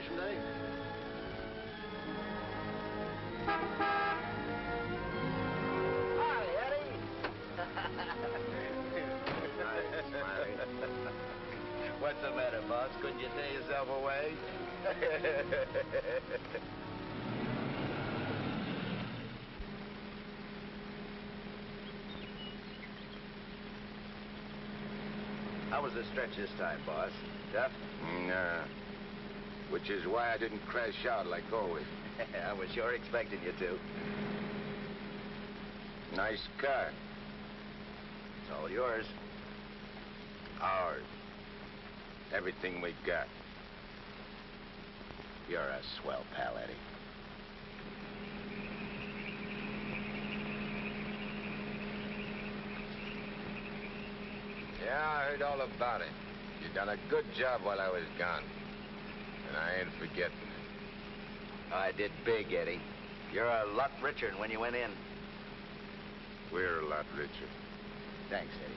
Graduation day? Hi, Eddie. Hi, Smiley. What's the matter, boss? Couldn't you tear yourself away? How was the stretch this time, boss? Tough? Nah. Which is why I didn't crash out like always. I was sure expecting you to. Nice car. It's all yours. Ours. Everything we got. You're a swell pal, Eddie. Yeah, I heard all about it. You done a good job while I was gone. And I ain't forgetting it. I did big, Eddie. You're a lot richer than when you went in. We're a lot richer. Thanks, Eddie.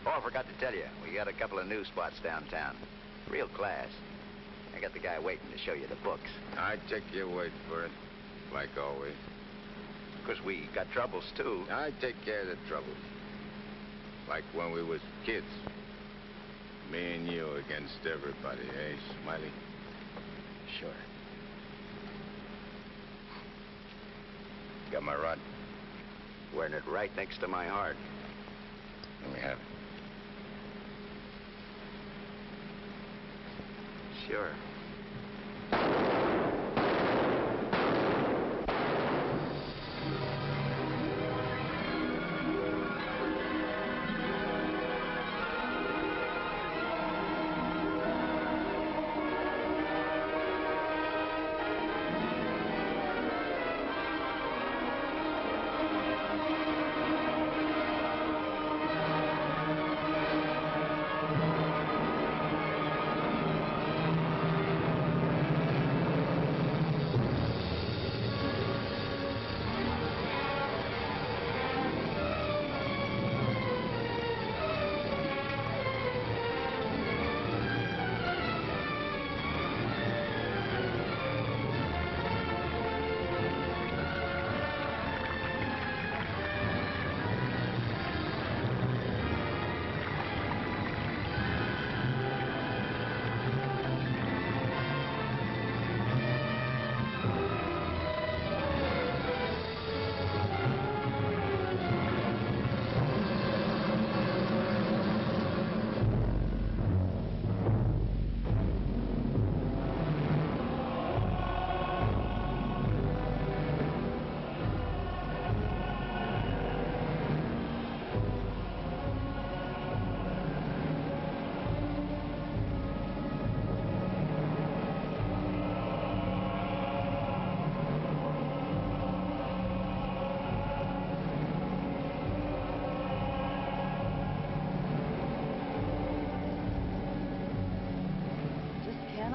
Oh, I forgot to tell you, we got a couple of new spots downtown. Real class. I got the guy waiting to show you the books. I take your word for it, like always. Of course, we got troubles, too. I take care of the troubles. Like when we was kids. Me and you against everybody, eh, Smiley? Sure. Got my rod? Wearing it right next to my heart. Let me have it. Sure.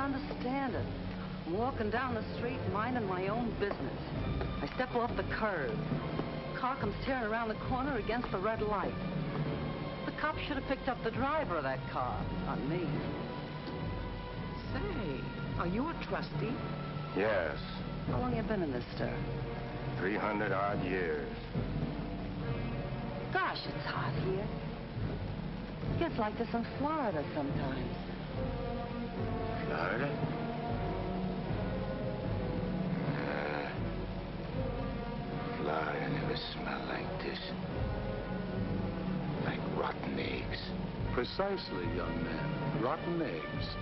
Understand it. I'm walking down the street minding my own business. I step off the curb. Car comes tearing around the corner against the red light. The cop should have picked up the driver of that car, not me. Say, are you a trustee? Yes. How long you been in this stir? 300 odd years. Gosh, it's hot here. Gets like this in Florida sometimes. Florida? Florida never smelled like this. Like rotten eggs. Precisely, young man. Rotten eggs.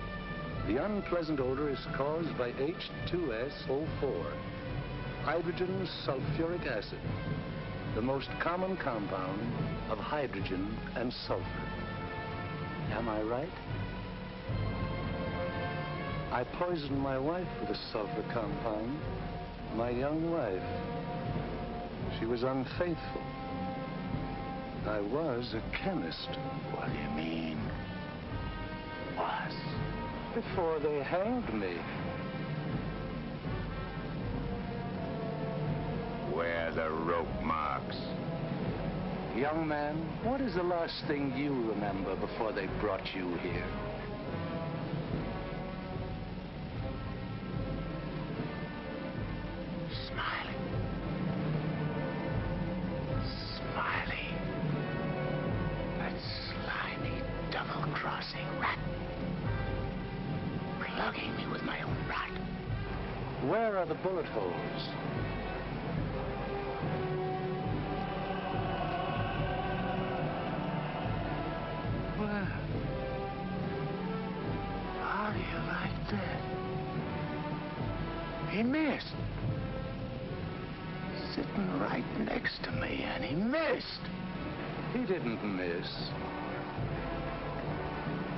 The unpleasant odor is caused by H2SO4, hydrogen sulfuric acid, the most common compound of hydrogen and sulfur. Am I right? I poisoned my wife with a sulfur compound, my young wife. She was unfaithful. I was a chemist. What do you mean? Was. Before they hanged me. Where are the rope marks? Young man, what is the last thing you remember before they brought you here? Where are the bullet holes? Well, are you right there? He missed. Sitting right next to me, and he missed. He didn't miss.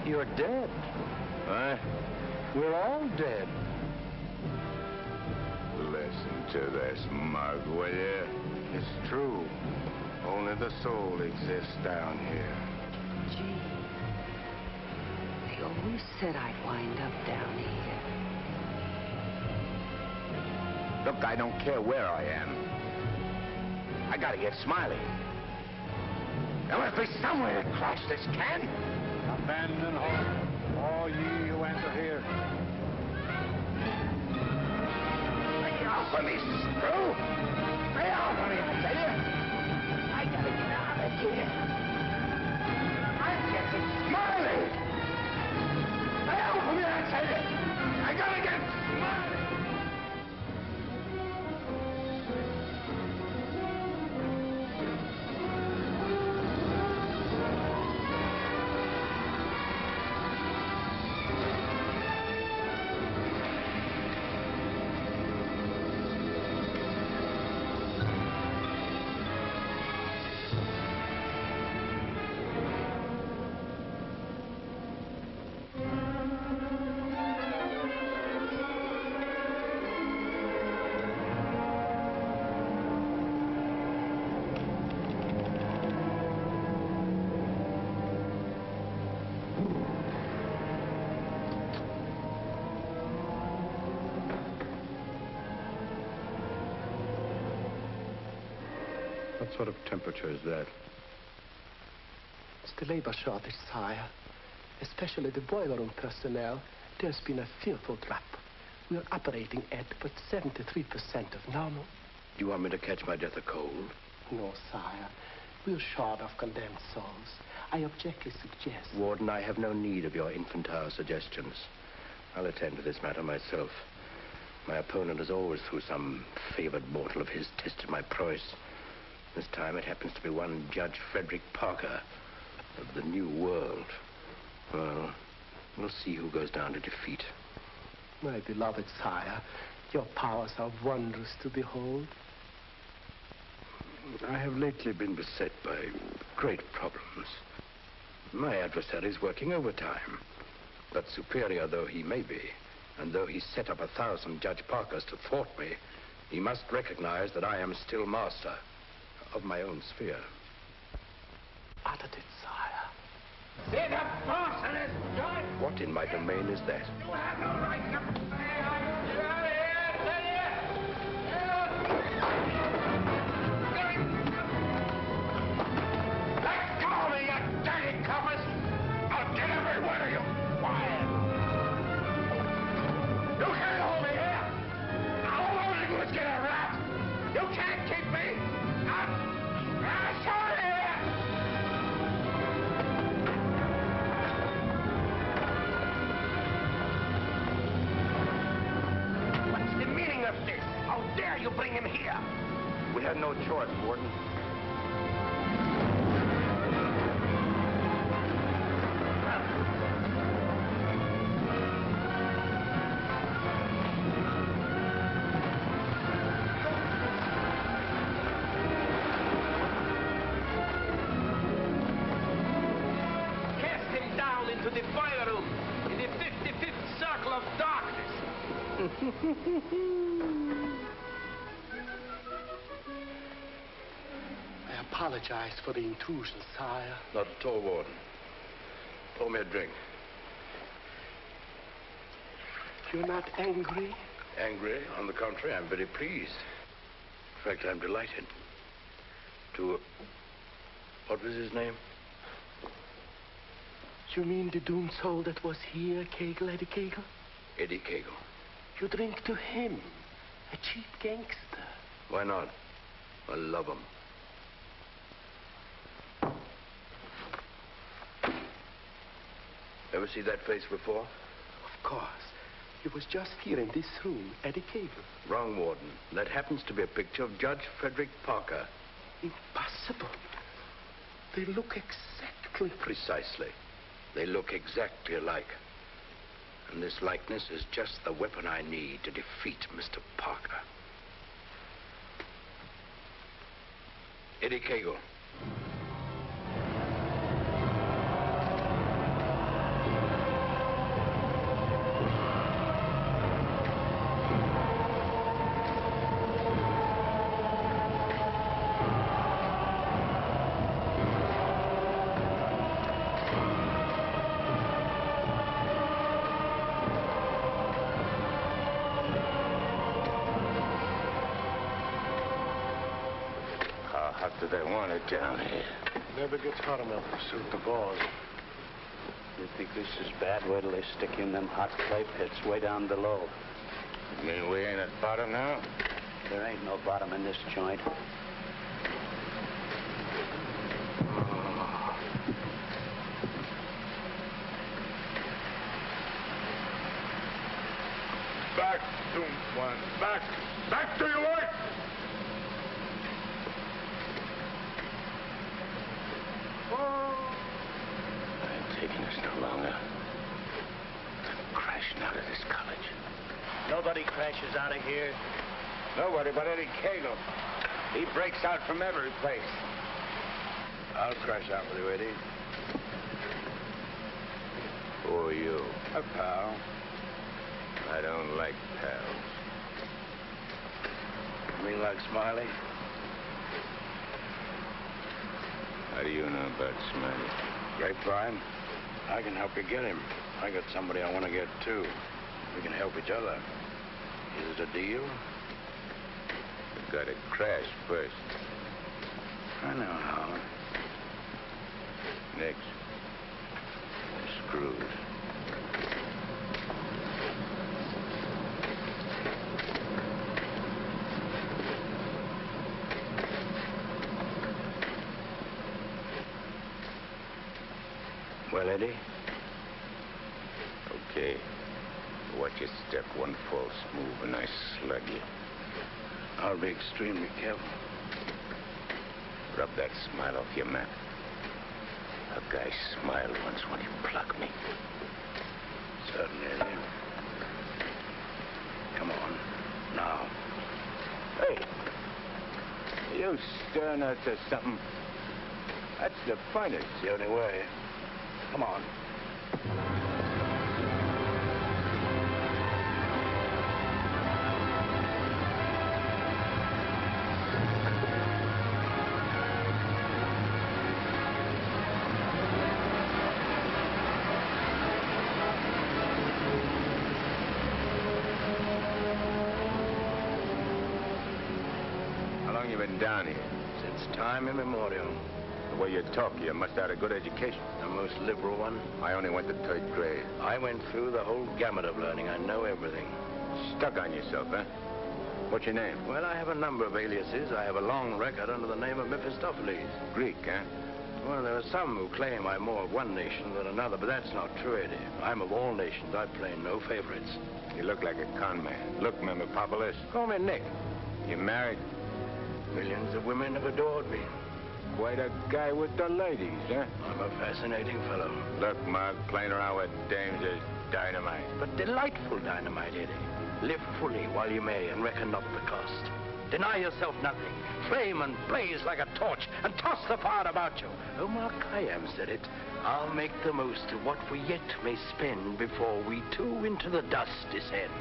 You're dead. Huh? We're all dead. Listen to this, Mug, will you? It's true. Only the soul exists down here. Gee, they always said I'd wind up down here. Look, I don't care where I am. I gotta get Smiley. There must be somewhere to crash this can. Abandon hope, all ye who enter here. Lay off of me, screw! Lay off of me, I tell you! I gotta get out of here. I'm getting Smiley! Lay off of me, I tell you! I gotta get Smiley! What sort of temperature is that? It's the labor shortage, sire. Especially the boiler room personnel. There's been a fearful drop. We're operating at but 73% of normal. You want me to catch my death of cold? No, sire. We're short of condemned souls. I objectly suggest... Warden, I have no need of your infantile suggestions. I'll attend to this matter myself. My opponent has always, through some favored mortal of his, tested my prowess. This time it happens to be one Judge Frederick Parker of the New World. Well, we'll see who goes down to defeat. My beloved sire, your powers are wondrous to behold. I have lately been beset by great problems. My adversary is working overtime. But superior though he may be, and though he set up 1,000 Judge Parkers to thwart me, he must recognize that I am still master of my own sphere. Uttered it, sire. See the boss of this joint? What in my domain is that? You have no right to say I'm get out of here, I tell you! Let go of me, you dirty coppers! I'll get every one of you quiet! You can't hold me here! All I want to do is get a rat! You can't keep me! I'm sorry here! What's the meaning of this? How dare you bring him here? We had no choice, Warden. To the fire room in the 55th circle of darkness. I apologize for the intrusion, sire. Not at all, Warden. Pour me a drink. You're not angry? Angry? On the contrary, I'm very pleased. In fact, I'm delighted. What was his name? You mean the doomed soul that was here, Kegel, Eddie Kegel? Eddie Kegel. You drink to him, a cheap gangster. Why not? I love him. Ever see that face before? Of course. It was just here in this room, Eddie Cagle. Wrong, Warden. That happens to be a picture of Judge Frederick Parker. Impossible. They look exactly... Precisely. They look exactly alike. And this likeness is just the weapon I need to defeat Mr. Parker. Eddie Cagle. They want it down here. Never gets hot enough to suit the boss. You think this is bad? Wait till they stick you in them hot clay pits way down below. You mean we ain't at bottom now? There ain't no bottom in this joint. Back, Doom-One. Back! Back to your work! I ain't taking this no longer. I'm crashing out of this college. Nobody crashes out of here. Nobody but Eddie Cagle. He breaks out from every place. I'll crash out with you, Eddie. Who are you? A pal. I don't like pals. You mean like Smiley? How do you know about Smiley? Grapevine. I can help you get him. I got somebody I want to get, too. We can help each other. Is it a deal? You gotta crash first. I know how. Next. Screwed. Well, Eddie? Okay. Watch your step. One false move and I slug you. I'll be extremely careful. Rub that smile off your map. A guy smiled once when he plucked me. Certainly, Eddie. Come on. Now. Hey! You stirring us to something? That's the finest. The only way. Come on. How long you been down here? Since time immemorial. The way you talk, you must have had a good education. The most liberal one. I only went to 3rd grade. I went through the whole gamut of learning. I know everything. Stuck on yourself, huh? What's your name? Well, I have a number of aliases. I have a long record under the name of Mephistopheles. Greek, huh? Well, there are some who claim I'm more of one nation than another, but that's not true, Eddie. I'm of all nations. I play no favorites. You look like a con man. Look, Mephistopheles. Call me Nick. You married? Millions of women have adored me. Quite a guy with the ladies, huh? I'm a fascinating fellow. Look, Mark, playing around with dames is dynamite. But delightful dynamite, Eddie. Live fully while you may and reckon not the cost. Deny yourself nothing. Flame and blaze like a torch and toss the fire about you. Oh, Mark Khayyam said it. I'll make the most of what we yet may spend before we too into the dust descend.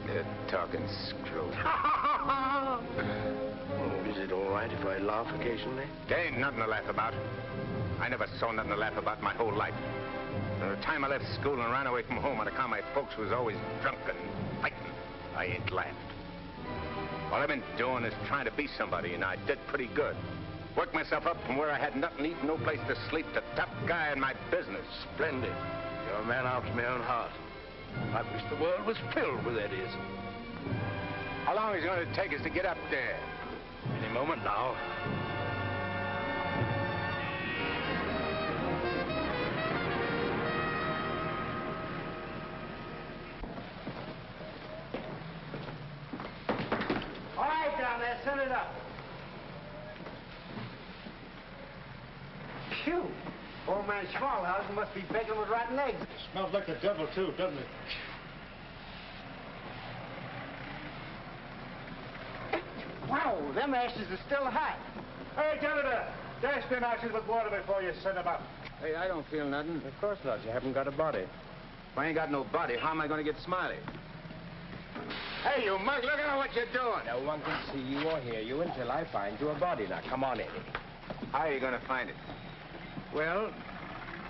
You're talking screw. Oh, is it all right if I laugh occasionally? There ain't nothing to laugh about. I never saw nothing to laugh about my whole life. From the time I left school and ran away from home on account my folks was always drunk and fighting, I ain't laughed. All I've been doing is trying to be somebody, and I did pretty good. Worked myself up from where I had nothing to eat, no place to sleep, to top guy in my business. Splendid. You're a man after my own heart. I wish the world was filled with Eddies. How long is it going to take us to get up there? Any moment now. there, send it up. Phew. Old man Schmalhausen must be begging with rotten eggs. Smells like the devil, too, doesn't it? Wow, them ashes are still hot. Hey, janitor, dash them ashes with water before you send them up. Hey, I don't feel nothing. Of course not. You haven't got a body. If I ain't got no body, how am I going to get Smiley? Hey, you mug, look at what you're doing. No one can see you or hear you until I find you a body. Now, come on, Eddie. How are you going to find it? Well,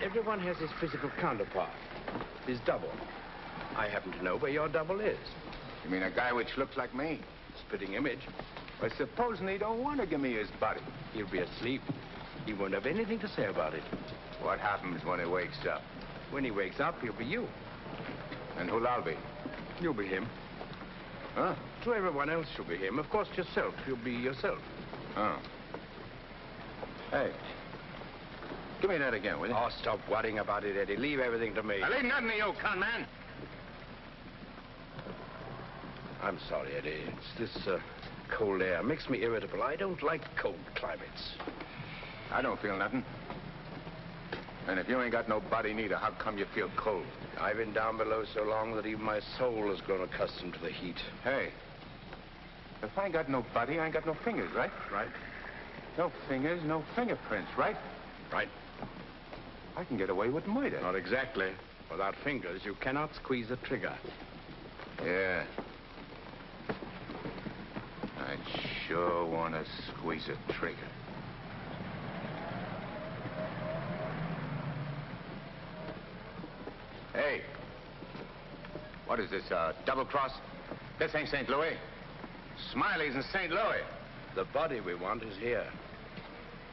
everyone has his physical counterpart, his double. I happen to know where your double is. You mean a guy which looks like me? Spitting image. Well, supposing he don't want to give me his body. He'll be asleep. He won't have anything to say about it. What happens when he wakes up? When he wakes up, he'll be you. And who'll I be? You'll be him. Huh? To everyone else, you'll be him. Of course, yourself. You'll be yourself. Oh. Hey. Give me that again, will you? Oh, stop worrying about it, Eddie. Leave everything to me. I leave nothing to you, con man. I'm sorry, Eddie. It's this cold air. Makes me irritable. I don't like cold climates. I don't feel nothing. And if you ain't got no body neither, how come you feel cold? I've been down below so long that even my soul has grown accustomed to the heat. Hey, if I ain't got no body, I ain't got no fingers, right? Right. No fingers, no fingerprints, right? Right. I can get away with murder. Not exactly. Without fingers, you cannot squeeze a trigger. Yeah. I'd sure want to squeeze a trigger. Hey. What is this, double cross? This ain't St. Louis. Smiley's in St. Louis. The body we want is here.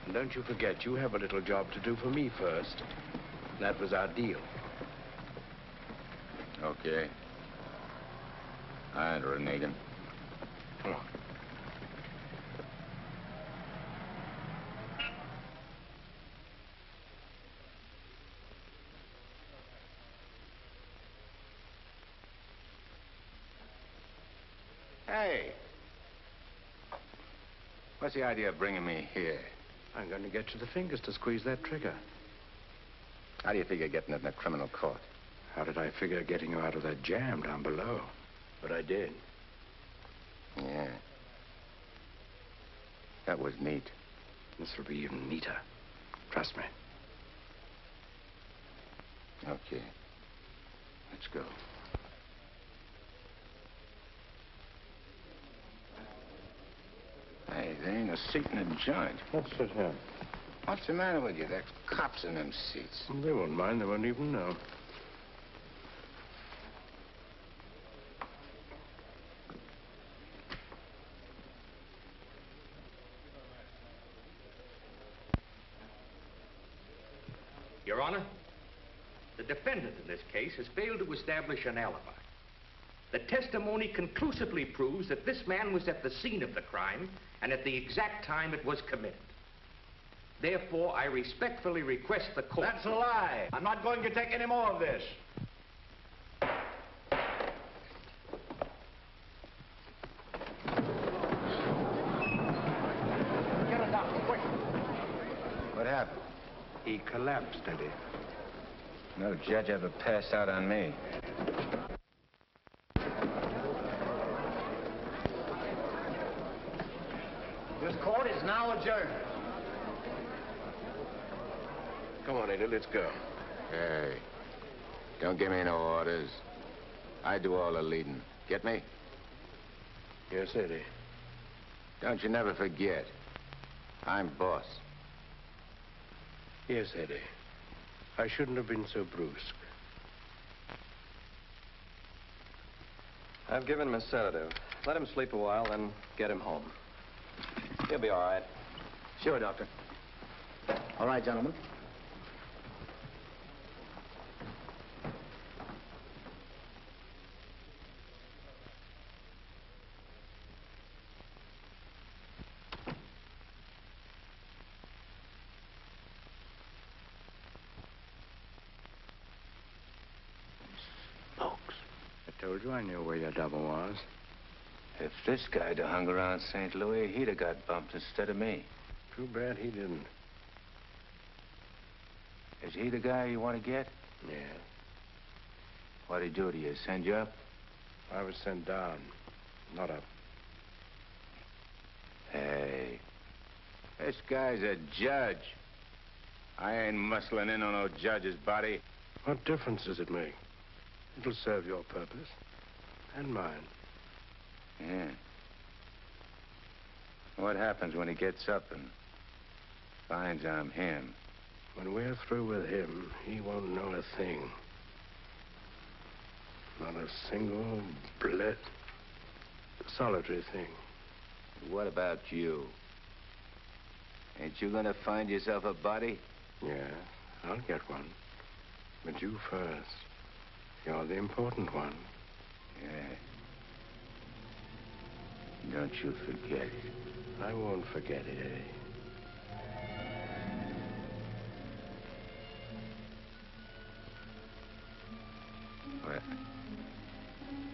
And don't you forget, you have a little job to do for me first. That was our deal. Okay. I ain't reneging. Come on. Hey. What's the idea of bringing me here? I'm going to get you the fingers to squeeze that trigger. How do you figure getting it in a criminal court? How did I figure getting you out of that jam down below? But I did. Yeah. That was neat. This will be even neater. Trust me. Okay. Let's go. Hey, there ain't a seat in the joint. Let's sit here. What's the matter with you? There's cops in them seats. They won't mind. They won't even know. Your Honor, the defendant in this case has failed to establish an alibi. The testimony conclusively proves that this man was at the scene of the crime and at the exact time it was committed. Therefore, I respectfully request the court... That's a lie. I'm not going to take any more of this. Get a doctor, quick. What happened? He collapsed, Eddie. No judge ever passed out on me. This court is now adjourned. Come on, Eddie, let's go. Hey, don't give me no orders. I do all the leading. Get me? Yes, Eddie. Don't you never forget. I'm boss. Yes, Eddie. I shouldn't have been so brusque. I've given him a sedative. Let him sleep a while, then get him home. He'll be all right. Sure, Doctor. All right, gentlemen. I told you I knew where your double was. If this guy'd have hung around St. Louis, he'd have got bumped instead of me. Too bad he didn't. Is he the guy you want to get? Yeah. What'd he do to you? Send you up? I was sent down, not up. Hey, this guy's a judge. I ain't muscling in on no judge's body. What difference does it make? It'll serve your purpose. And mine. Yeah. What happens when he gets up and finds I'm him? When we're through with him, he won't know a thing. Not a single solitary thing. What about you? Ain't you gonna find yourself a body? Yeah, I'll get one. But you first. You're the important one. Yeah. Don't you forget it. I won't forget it, eh?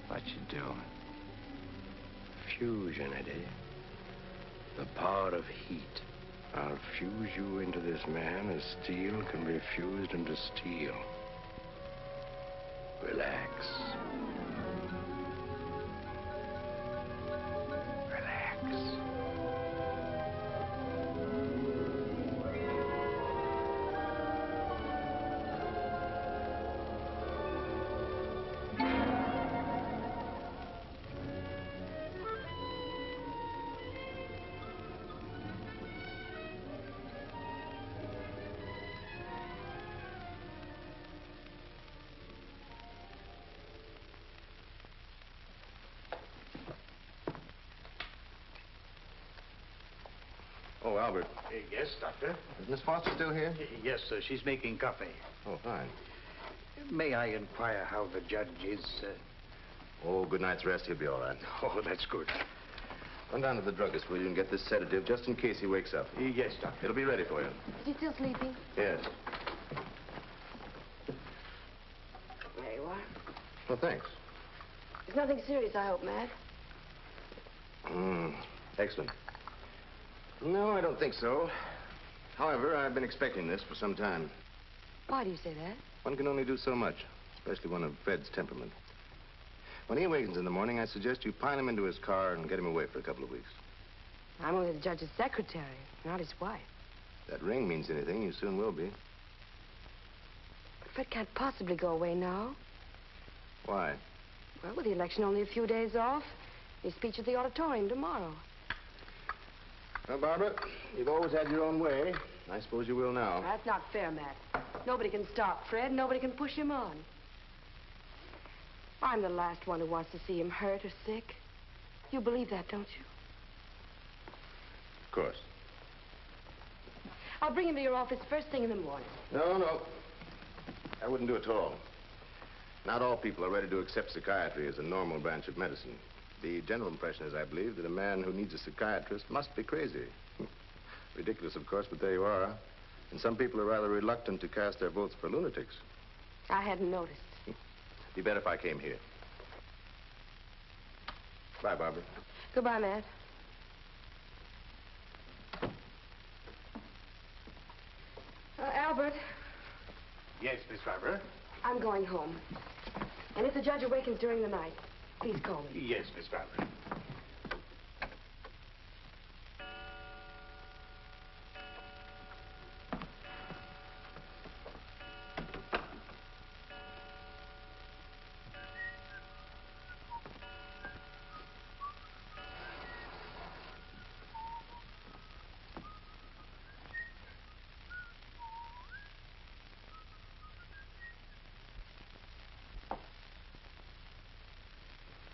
What you doing? Fusion, Eddie. The power of heat. I'll fuse you into this man as steel can be fused into steel. Relax. Relax. Oh, Albert. Yes, Doctor? Is Miss Foster still here? Yes, sir. She's making coffee. Oh, fine. May I inquire how the judge is? Oh, good night's rest. He'll be all right. Oh, that's good. Run down to the druggist, will you, and get this sedative just in case he wakes up. Yes, Doctor. It'll be ready for you. Is he still sleeping? Yes. There you are. Well, thanks. It's nothing serious, I hope, Matt. Excellent. No, I don't think so. However, I've been expecting this for some time. Why do you say that? One can only do so much, especially one of Fred's temperament. When he awakens in the morning, I suggest you pile him into his car and get him away for a couple of weeks. I'm only the judge's secretary, not his wife. If that ring means anything, you soon will be. But Fred can't possibly go away now. Why? Well, with the election only a few days off, his speech at the auditorium tomorrow. Well, Barbara, you've always had your own way. I suppose you will now. That's not fair, Matt. Nobody can stop Fred. Nobody can push him on. I'm the last one who wants to see him hurt or sick. You believe that, don't you? Of course. I'll bring him to your office first thing in the morning. No. I wouldn't do it at all. Not all people are ready to accept psychiatry as a normal branch of medicine. The general impression is, I believe, that a man who needs a psychiatrist must be crazy. Ridiculous, of course, but there you are. And some people are rather reluctant to cast their votes for lunatics. I hadn't noticed. Be better if I came here. Bye, Barbara. Goodbye, Matt. Albert. Yes, Miss Barbara? I'm going home. And if the judge awakens during the night, please call me. Yes, Miss Barbara.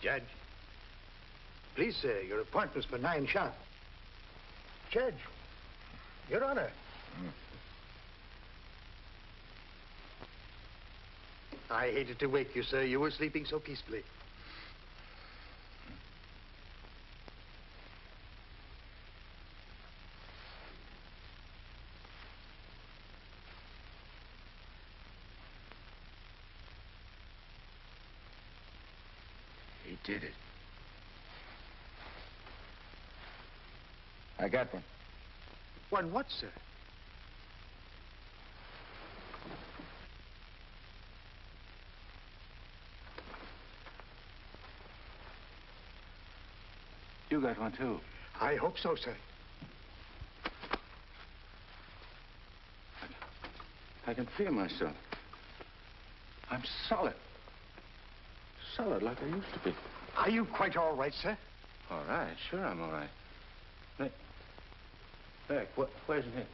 Judge. Please, sir, your appointment's for 9 sharp. Judge. Your Honor. I hated to wake you, sir. You were sleeping so peacefully. He did it. I got one. One what, sir? You got one, too. I hope so, sir. I can feel myself. I'm solid. Solid like I used to be. Are you quite all right, sir? All right, sure I'm all right. Nick, where's Nick?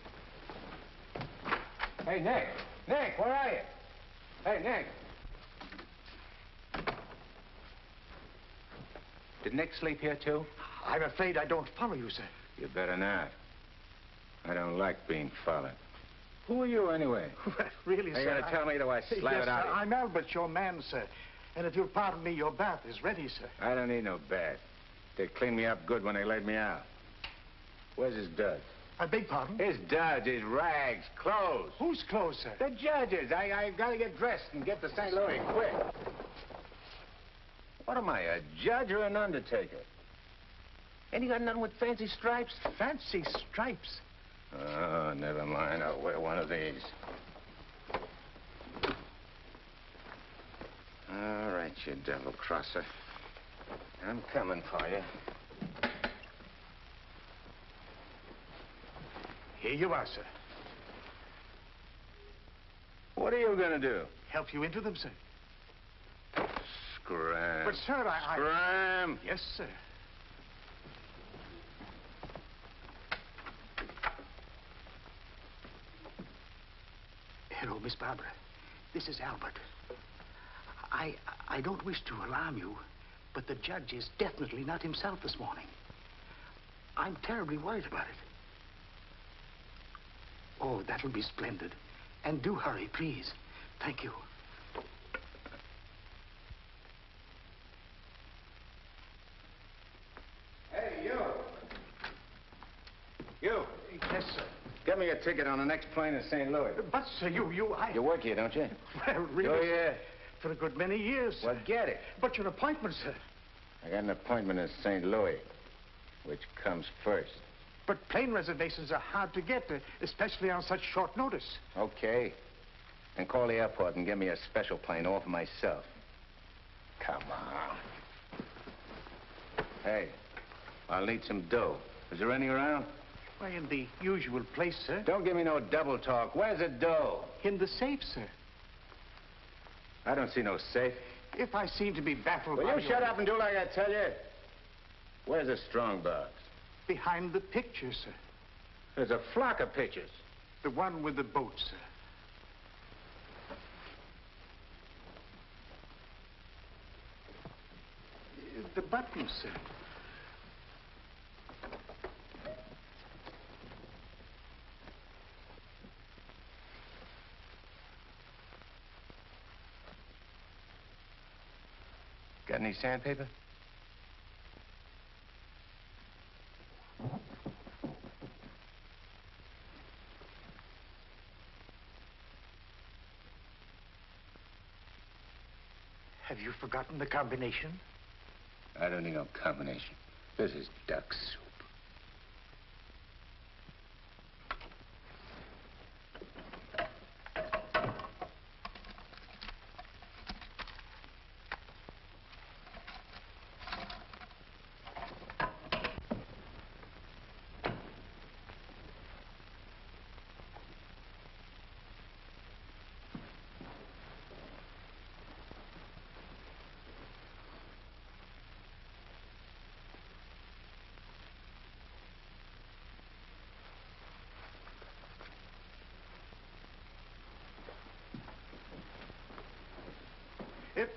Hey, Nick! Nick, where are you? Hey, Nick! Did Nick sleep here, too? I'm afraid I don't follow you, sir. You better not. I don't like being followed. Who are you, anyway? Really, Are you sir? going to tell me till I slap yes, it out sir, of you? I'm Albert, your man, sir. And if you'll pardon me, your bath is ready, sir. I don't need no bath. They cleaned me up good when they laid me out. Where's his duds? I beg pardon? His duds, his rags, clothes. Whose clothes, sir? The judge's. I got to get dressed and get to St. Louis quick. What am I, a judge or an undertaker? Ain't you got nothing with fancy stripes? Fancy stripes? Oh, never mind. I'll wear one of these. All right, you devil crosser. I'm coming for you. Here you are, sir. What are you going to do? Help you into them, sir. Scram. But, sir, I... Scram. Yes, sir. Hello, Miss Barbara. This is Albert. I don't wish to alarm you, but the judge is definitely not himself this morning. I'm terribly worried about it. Oh, that'll be splendid. And do hurry, please. Thank you. Hey, you. You. Yes, sir. Get me a ticket on the next plane to St. Louis. But, sir, You work here, don't you? Well, really, Oh, yeah. for a good many years, sir. Well, get it. But your appointment, sir. I got an appointment in St. Louis. Which comes first? But plane reservations are hard to get, especially on such short notice. Okay. And call the airport and get me a special plane all for myself. Come on. Hey, I'll need some dough. Is there any around? Why, in the usual place, sir. Don't give me no double talk. Where's the dough? In the safe, sir. I don't see no safe. If I seem to be baffled Will by you your... shut up and do like I tell you? Where's the strong box? Behind the picture, sir. There's a flock of pictures. The one with the boat, sir. The button, sir. Got any sandpaper? Have you forgotten the combination? I don't need no combination. This is duck soup.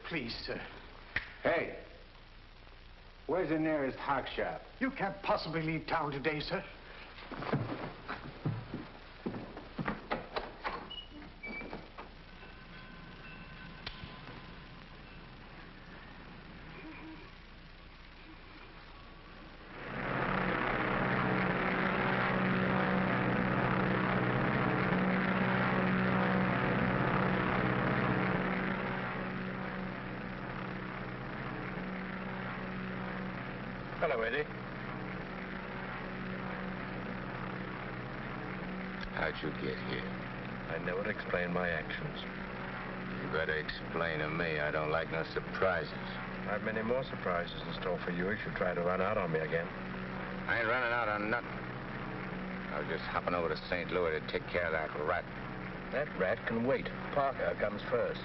Please, sir. Hey, where's the nearest hock shop? You can't possibly leave town today, sir. Hello, Eddie. How'd you get here? I never explain my actions. You better explain to me. I don't like no surprises. I have many more surprises in store for you if you try to run out on me again. I ain't running out on nothing. I was just hopping over to St. Louis to take care of that rat. That rat can wait. Parker comes first.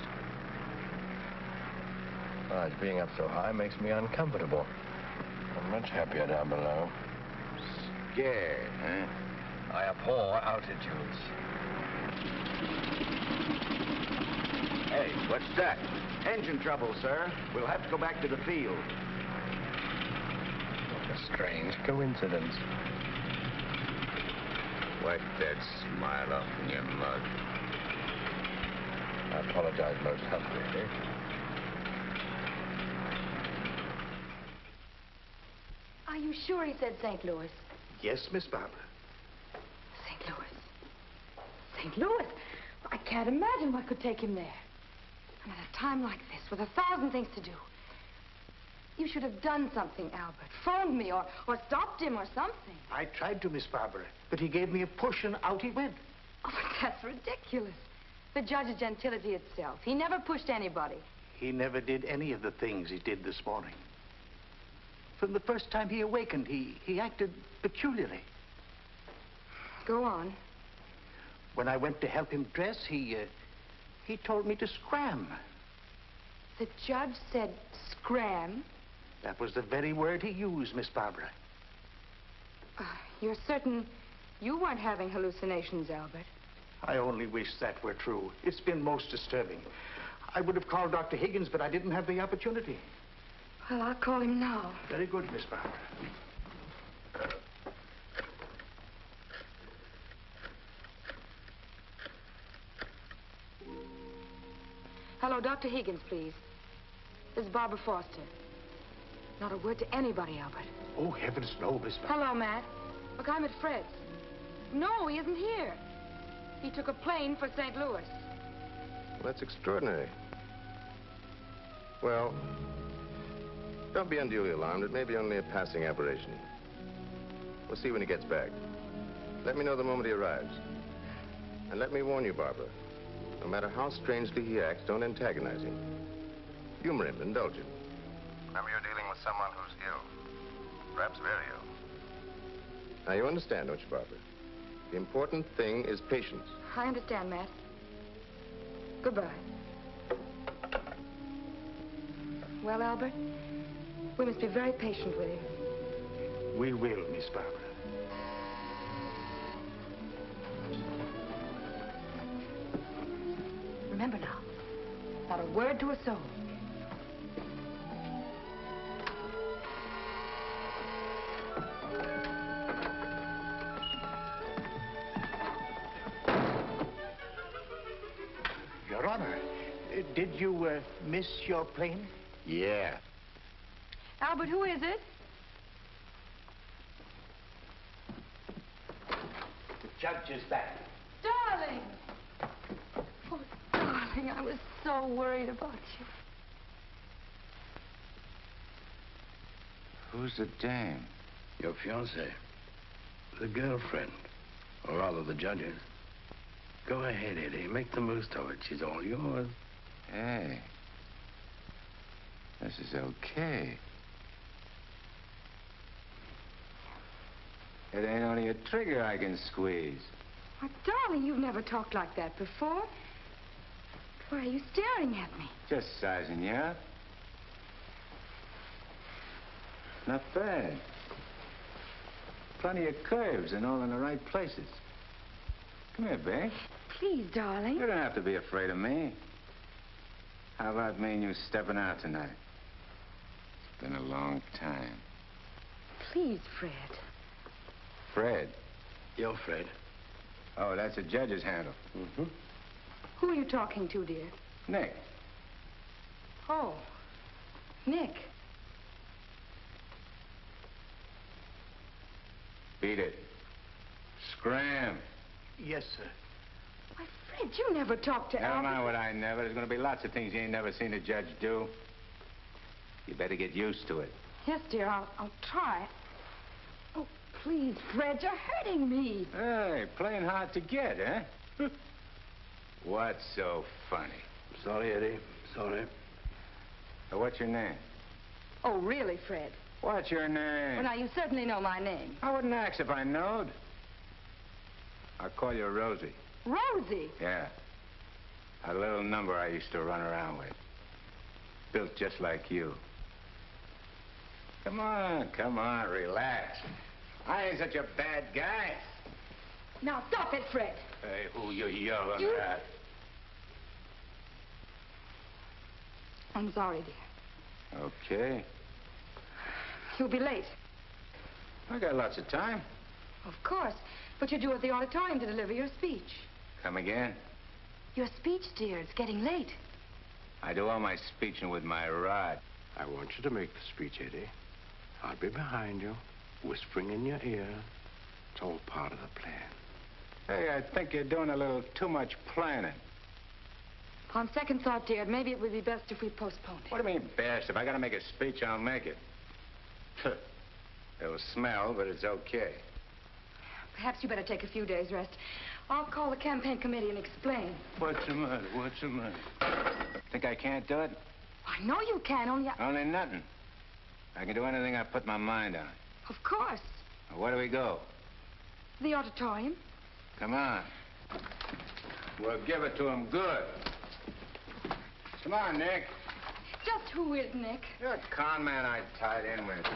Besides, being up so high makes me uncomfortable. I'm much happier down below. Scared, huh? I abhor altitudes. Hey, what's that? Engine trouble, sir. We'll have to go back to the field. What a strange coincidence. Wipe that smile off in your mug. I apologize most humbly, Nick. Are you sure he said St. Louis? Yes, Miss Barbara. St. Louis. St. Louis? I can't imagine what could take him there. And at a time like this, with 1,000 things to do. You should have done something, Albert. Phoned me or stopped him or something. I tried to, Miss Barbara, but he gave me a push and out he went. Oh, but that's ridiculous. The judge's gentility itself. He never pushed anybody. He never did any of the things he did this morning. From the first time he awakened, he acted peculiarly. Go on. When I went to help him dress, he told me to scram. The judge said scram? That was the very word he used, Miss Barbara. You're certain you weren't having hallucinations, Albert? I only wish that were true. It's been most disturbing. I would have called Dr. Higgins, but I didn't have the opportunity. Well, I'll call him now. Very good, Miss Barbara. Hello, Dr. Higgins, please. This is Barbara Foster. Not a word to anybody, Albert. Oh, heavens, no, Miss Barbara. Hello, Matt. Look, I'm at Fred's. No, he isn't here. He took a plane for St. Louis. Well, that's extraordinary. Well, don't be unduly alarmed. It may be only a passing aberration. We'll see when he gets back. Let me know the moment he arrives. And let me warn you, Barbara. No matter how strangely he acts, don't antagonize him. Humor him, indulge him. Remember, you're dealing with someone who's ill. Perhaps very ill. Now, you understand, don't you, Barbara? The important thing is patience. I understand, Matt. Goodbye. Well, Albert, we must be very patient with him. We will, Miss Barbara. Remember now, not a word to a soul. Your Honor, did you miss your plane? Yeah. Albert, who is it? The judge is back. Darling! Oh, darling, I was so worried about you. Who's the dame? Your fiancée. The girlfriend. Or rather, the judge's. Go ahead, Eddie. Make the most of it. She's all yours. Hey. This is okay. It ain't only a trigger I can squeeze. Oh, darling, you've never talked like that before. Why are you staring at me? Just sizing you up. Not bad. Plenty of curves and all in the right places. Come here, babe. Please, darling. You don't have to be afraid of me. How about me and you stepping out tonight? It's been a long time. Please, Fred. Fred? You're Fred. Oh, that's a judge's handle. Mm-hmm. Who are you talking to, dear? Nick. Oh, Nick. Beat it. Scram. Yes, sir. Why, Fred, you never talked to Never Albert. mind what I never. There's going to be lots of things you ain't never seen a judge do. You better get used to it. Yes, dear, I'll try. Oh, please, Fred, you're hurting me. Hey, playing hard to get, huh? What's so funny? Sorry, Eddie. Sorry. What's your name? Oh, really, Fred? What's your name? Well, now, you certainly know my name. I wouldn't ask if I knowed. I'll call you Rosie. Rosie? Yeah. A little number I used to run around with. Built just like you. Come on, relax. I ain't such a bad guy. Now, stop it, Fred. Hey, who you yelling at? I'm sorry, dear. Okay. You'll be late. I got lots of time. Of course. But you're due at the auditorium to deliver your speech. Come again? Your speech, dear. It's getting late. I do all my speeching with my rod. I want you to make the speech, Eddie. I'll be behind you, whispering in your ear. It's all part of the plan. Hey, I think you're doing a little too much planning. On second thought, dear, maybe it would be best if we postponed it. What do you mean, best? If I gotta make a speech, I'll make it. It'll smell, but it's okay. Perhaps you better take a few days' rest. I'll call the campaign committee and explain. What's the matter? What's the matter? Think I can't do it? I know you can, only Only nothing. I can do anything I put my mind on. Of course. Now, where do we go? The auditorium. Come on. We'll give it to him good. Come on, Nick. Just who is Nick? You're a con man I tied in with.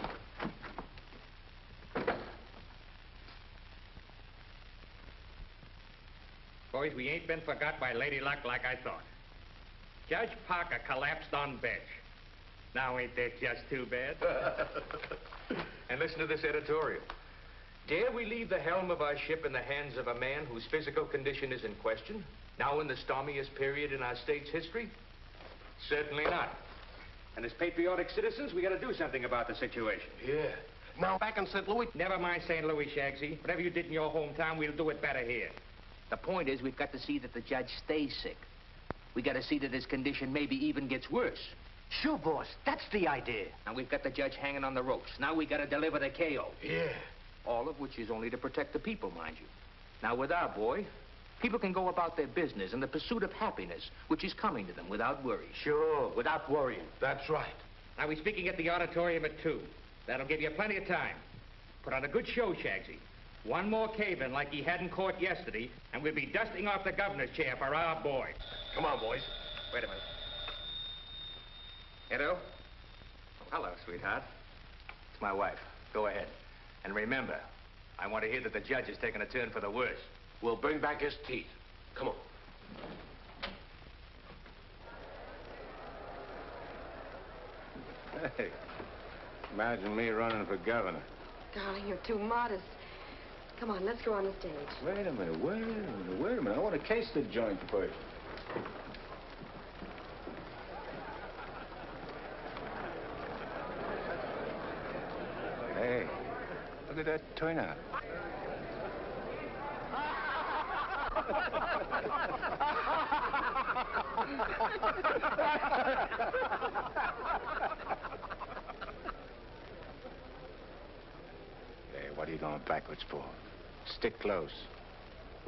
Boys, we ain't been forgot by Lady Luck like I thought. Judge Parker collapsed on bench. Now ain't that just too bad? And listen to this editorial. Dare we leave the helm of our ship in the hands of a man whose physical condition is in question, now in the stormiest period in our state's history? Certainly not. And as patriotic citizens, we gotta do something about the situation. Yeah. Now, back in St. Louis... Never mind St. Louis, Shagsy. Whatever you did in your hometown, we'll do it better here. The point is, we've got to see that the judge stays sick. We got to see that his condition maybe even gets worse. Sure, boss. That's the idea. And we've got the judge hanging on the ropes. Now we got to deliver the KO. Yeah. All of which is only to protect the people, mind you. Now, with our boy, people can go about their business in the pursuit of happiness, which is coming to them without worry. Sure, without worrying. That's right. Now, we're speaking at the auditorium at 2. That'll give you plenty of time. Put on a good show, Shagsy. One more cave-in like he had in court yesterday, and we'll be dusting off the governor's chair for our boy. Come on, boys. Wait a minute. Edo? Oh, hello, sweetheart. It's my wife. Go ahead. And remember, I want to hear that the judge is taking a turn for the worse. We'll bring back his teeth. Come on. Hey, imagine me running for governor. Darling, you're too modest. Come on, let's go on the stage. Wait a minute. I want to case the joint first. Hey, look at that turnout. Hey, what are you going backwards for? Stick close.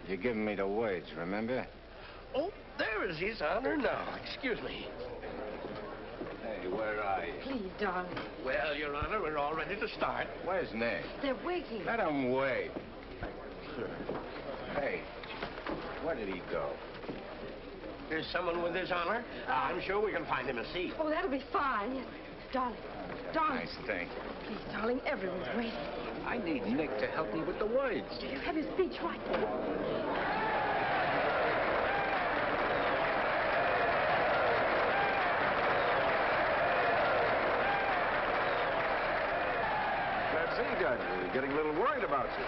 You're giving me the words, remember? Oh, there is His Honor now. Excuse me. Hey, where are you? Please, darling. Well, Your Honor, we're all ready to start. Where's Nick? They're waiting. Let him wait. Hey, where did he go? There's someone with His Honor. I'm sure we can find him a seat. Oh, that'll be fine. Yes. Darling. Darling. Nice thing. Please, darling, everyone's waiting. I need Nick to help me with the words. You have your speech right there. Let's see, Judge. We're getting a little worried about you.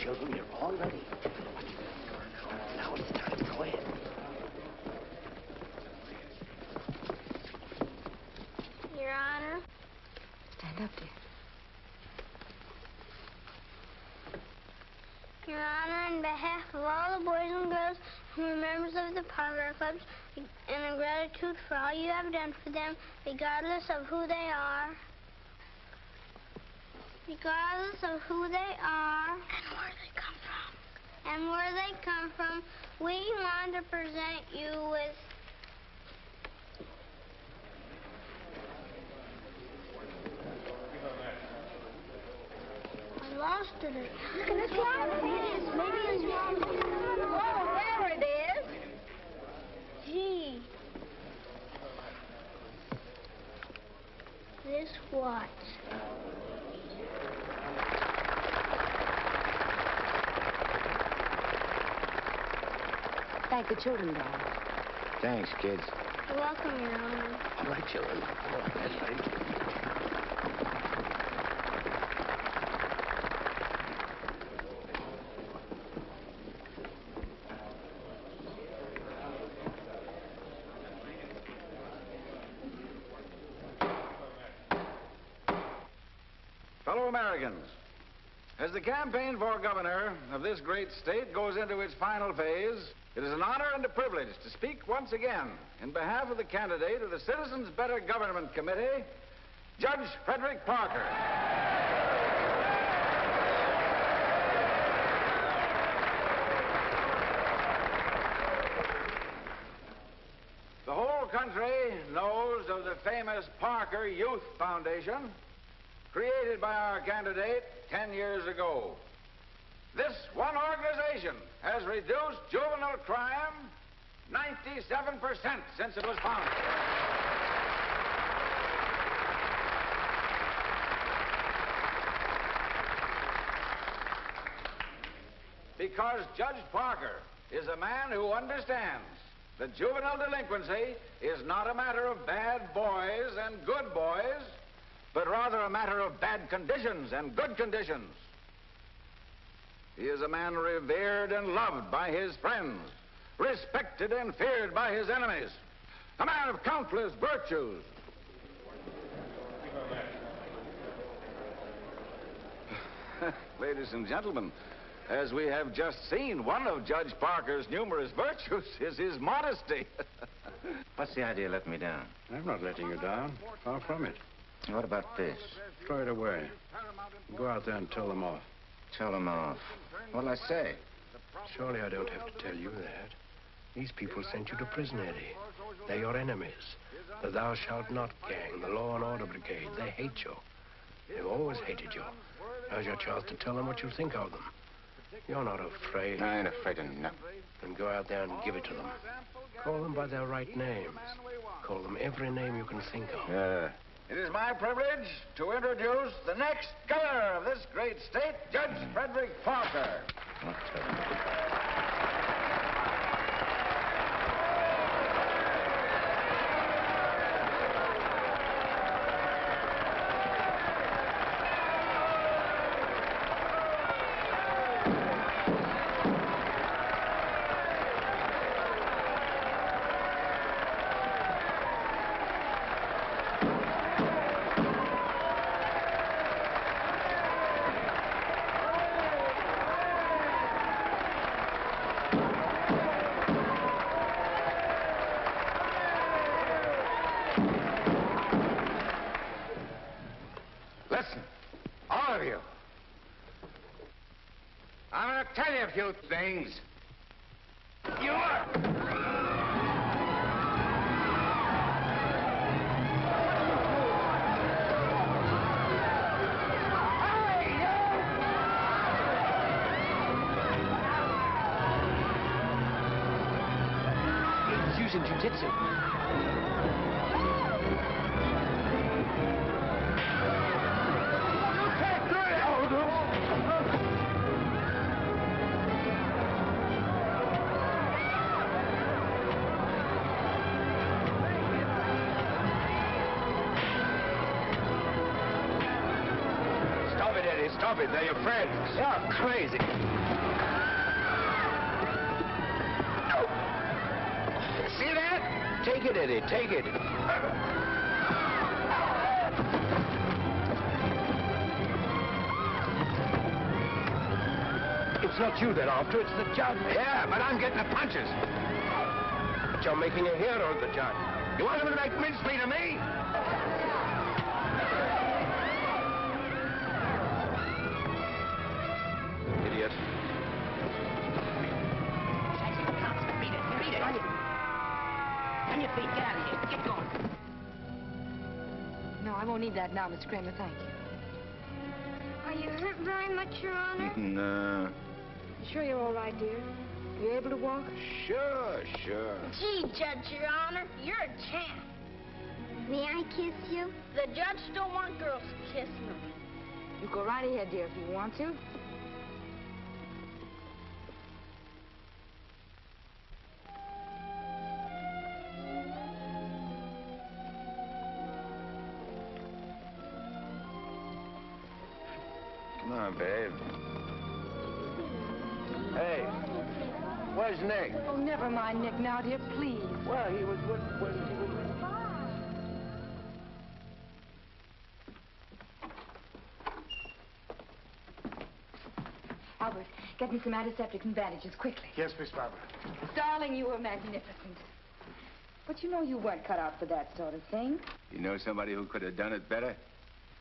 Children, you're all ready. Now it's time. Go ahead. Your Honor. Stand up, dear. Your Honor, on behalf of all the boys and girls who are members of the Parlor Clubs and in gratitude for all you have done for them, regardless of who they are. Regardless of who they are. And where they come from. And where they come from, we want to present you with... I lost it. Look at this line. Maybe it's wrong. Oh, there it is. Gee. This what? Thank the children, Dad. Thanks, kids. You're welcome, Your Honor. All right, children. That's right. Fellow Americans, as the campaign for governor of this great state goes into its final phase, it is an honor and a privilege to speak once again in behalf of the candidate of the Citizens Better Government Committee, Judge Frederick Parker. The whole country knows of the famous Parker Youth Foundation, created by our candidate 10 years ago. This one organization has reduced juvenile crime 97% since it was founded. Because Judge Parker is a man who understands that juvenile delinquency is not a matter of bad boys and good boys, but rather a matter of bad conditions and good conditions. He is a man revered and loved by his friends, respected and feared by his enemies, a man of countless virtues. Ladies and gentlemen, as we have just seen, one of Judge Parker's numerous virtues is his modesty. What's the idea of letting me down? I'm not letting you down. Far from it. What about this? Throw it away. Go out there and tell them off. Tell them off. What'll I say? Surely I don't have to tell you that. These people sent you to prison, Eddie. They're your enemies. The Thou Shalt Not gang, the Law and Order Brigade, they hate you. They've always hated you. Now's your chance to tell them what you think of them. You're not afraid. I ain't afraid of nothing. Then go out there and give it to them. Call them by their right names. Call them every name you can think of. It is my privilege to introduce the next governor of this great state, Judge Frederick Parker. Listen, all of you. I'm going to tell you a few things. You are... He's using jiu-jitsu. Stop it, they're your friends. You're crazy. See that? Take it, Eddie, take it. It's not you they're after, it's the judge. Yeah, but I'm getting the punches. But you're making a hero of the judge. You want him to make mincemeat of me? Idiot. Beat it. On your feet. Get out of here. Get going. No, I won't need that now, Miss Kramer. Thank you. Are you hurt very much, Your Honor? No. You sure you're all right, dear? You able to walk? Sure. Gee, Judge, Your Honor, you're a champ. May I kiss you? The judge don't want girls kissing him. You go right ahead, dear, if you want to. Come on, babe. Hey, where's Nick? Oh, never mind Nick now, dear, please. Well, he was with... Albert, get me some antiseptic and bandages, quickly. Yes, Miss Barbara. Darling, you were magnificent. But you know you weren't cut out for that sort of thing. You know somebody who could have done it better?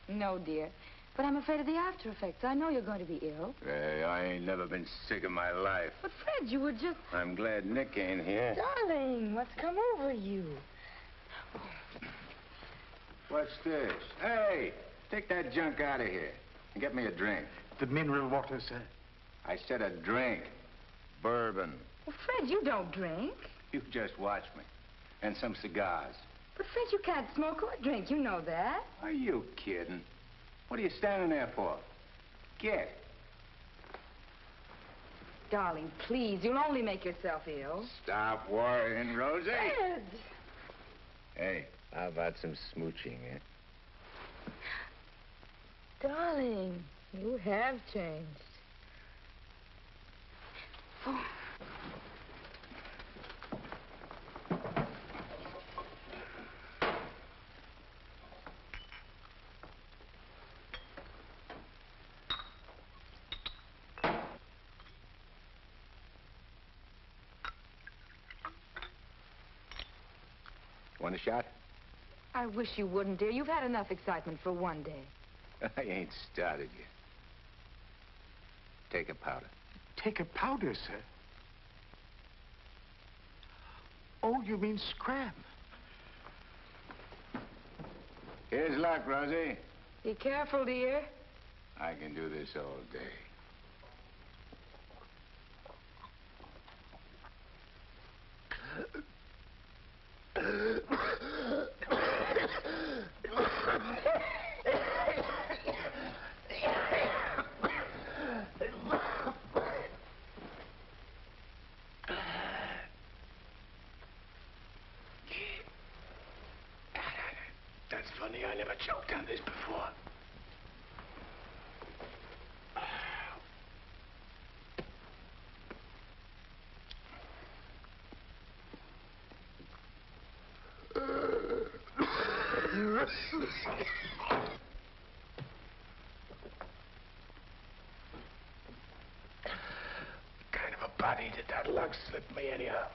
No, dear. But I'm afraid of the after effects. I know you're going to be ill. Hey, I ain't never been sick in my life. But, Fred, you were just... I'm glad Nick ain't here. Darling, what's come over you? What's this? Hey, take that junk out of here and get me a drink. The mineral water, sir. I said a drink. Bourbon. Well, Fred, you don't drink. You just watch me. And some cigars. But, Fred, you can't smoke or drink. You know that. Are you kidding? What are you standing there for? Get. Darling, please, you'll only make yourself ill. Stop worrying, Rosie. Fred! Hey, how about some smooching, eh? Darling, you have changed. Oh. Want a shot? I wish you wouldn't, dear. You've had enough excitement for one day. I ain't started yet. Take a powder. Take a powder, sir? Oh, you mean scram? Here's luck, Rosie. Be careful, dear. I can do this all day. That's funny. I never choked on this before. Kind of a body did that lug slip me anyhow?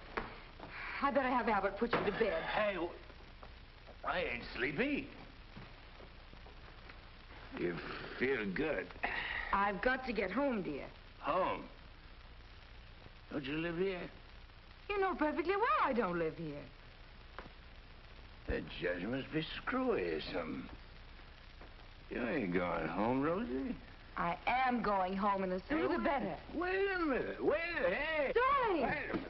I better have Albert put you to bed. Hey, I ain't sleepy. You feel good. I've got to get home, dear. Home? Don't you live here? You know perfectly well I don't live here. The judge must be screwy or something. You ain't going home, Rosie. I am going home, and the sooner the better. Wait a minute. Hey. Darling! Wait a minute.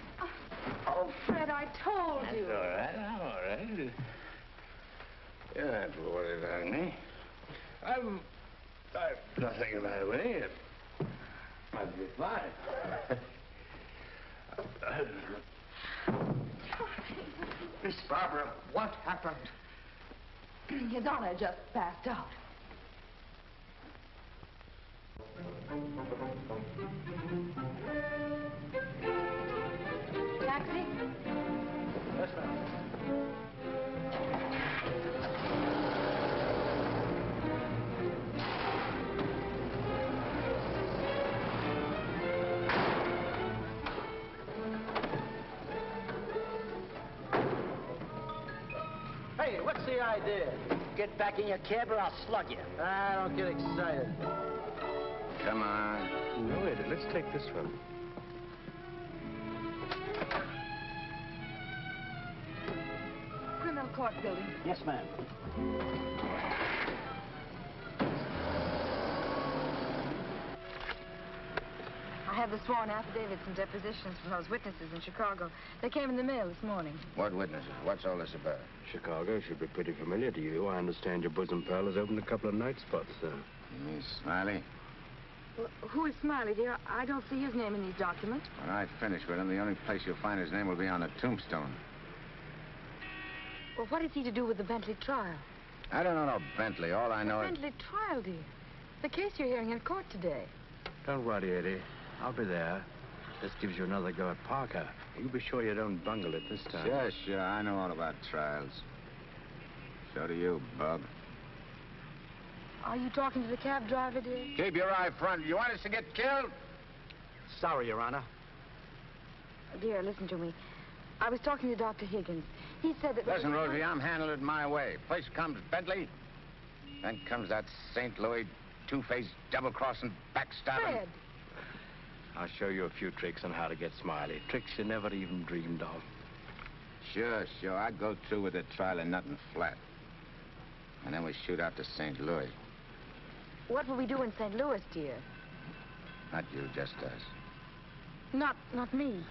Oh, Fred, I told you. That's all right. I'm all right. You don't have to worry about me. I've nothing the matter with me. I'll be fine. Miss Barbara, what happened? His Honor just passed out. Taxi? Yes, ma'am. Hey, what's the idea? Get back in your cab or I'll slug you. I don't get excited. Come on. No, Eddie, let's take this one. Criminal court building. Yes, ma'am. I have the sworn affidavits and depositions from those witnesses in Chicago. They came in the mail this morning. What witnesses? What's all this about? Chicago should be pretty familiar to you. I understand your bosom pal has opened a couple of night spots there. You mean Smiley? Well, who is Smiley, dear? I don't see his name in these documents. When I finish with him, the only place you'll find his name will be on the tombstone. Well, what is he to do with the Bentley trial? I don't know no Bentley. All I know is... Bentley trial, dear. The case you're hearing in court today. Don't worry, Eddie. I'll be there. This gives you another go at Parker. You be sure you don't bungle it this time. Sure. I know all about trials. So do you, Bub. Are you talking to the cab driver, dear? Keep your eye front. You want us to get killed? Sorry, Your Honor. Dear, listen to me. I was talking to Dr. Higgins. He said that... Listen, Rosie, I'm handling it my way. First comes Bentley, then comes that St. Louis two-faced, double-crossing, backstabbing... Fred! I'll show you a few tricks on how to get Smiley. Tricks you never even dreamed of. Sure. I'd go through with the trial and nothing flat. And then we shoot out to St. Louis. What will we do in St. Louis, dear? Not you, just us. Not me.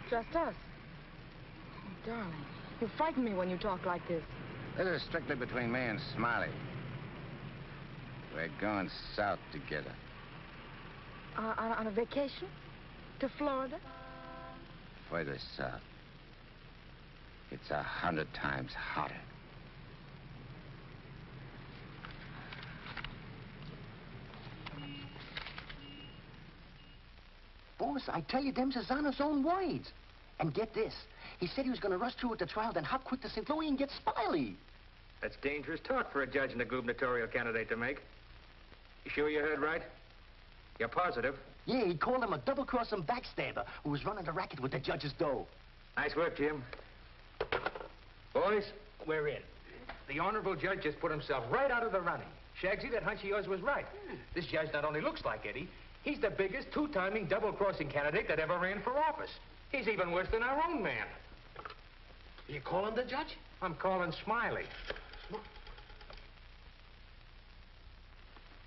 Just us. Oh, darling, you frighten me when you talk like this. This is strictly between me and Smiley. We're going south together. On a vacation? To Florida? Further south. It's 100 times hotter. Boss, I tell you, them's his Honor's own words. And get this. He said he was going to rush through with the trial, then hop quick to St. Louis and get Smiley. That's dangerous talk for a judge and a gubernatorial candidate to make. You sure you heard right? You're positive? Yeah, he called him a double-crossing backstabber who was running the racket with the judge's dough. Nice work, Jim. Boys, we're in. The honorable judge just put himself right out of the running. Shagsy, that hunch of yours was right. This judge not only looks like Eddie, he's the biggest two-timing double-crossing candidate that ever ran for office. He's even worse than our own man. You calling the judge? I'm calling Smiley.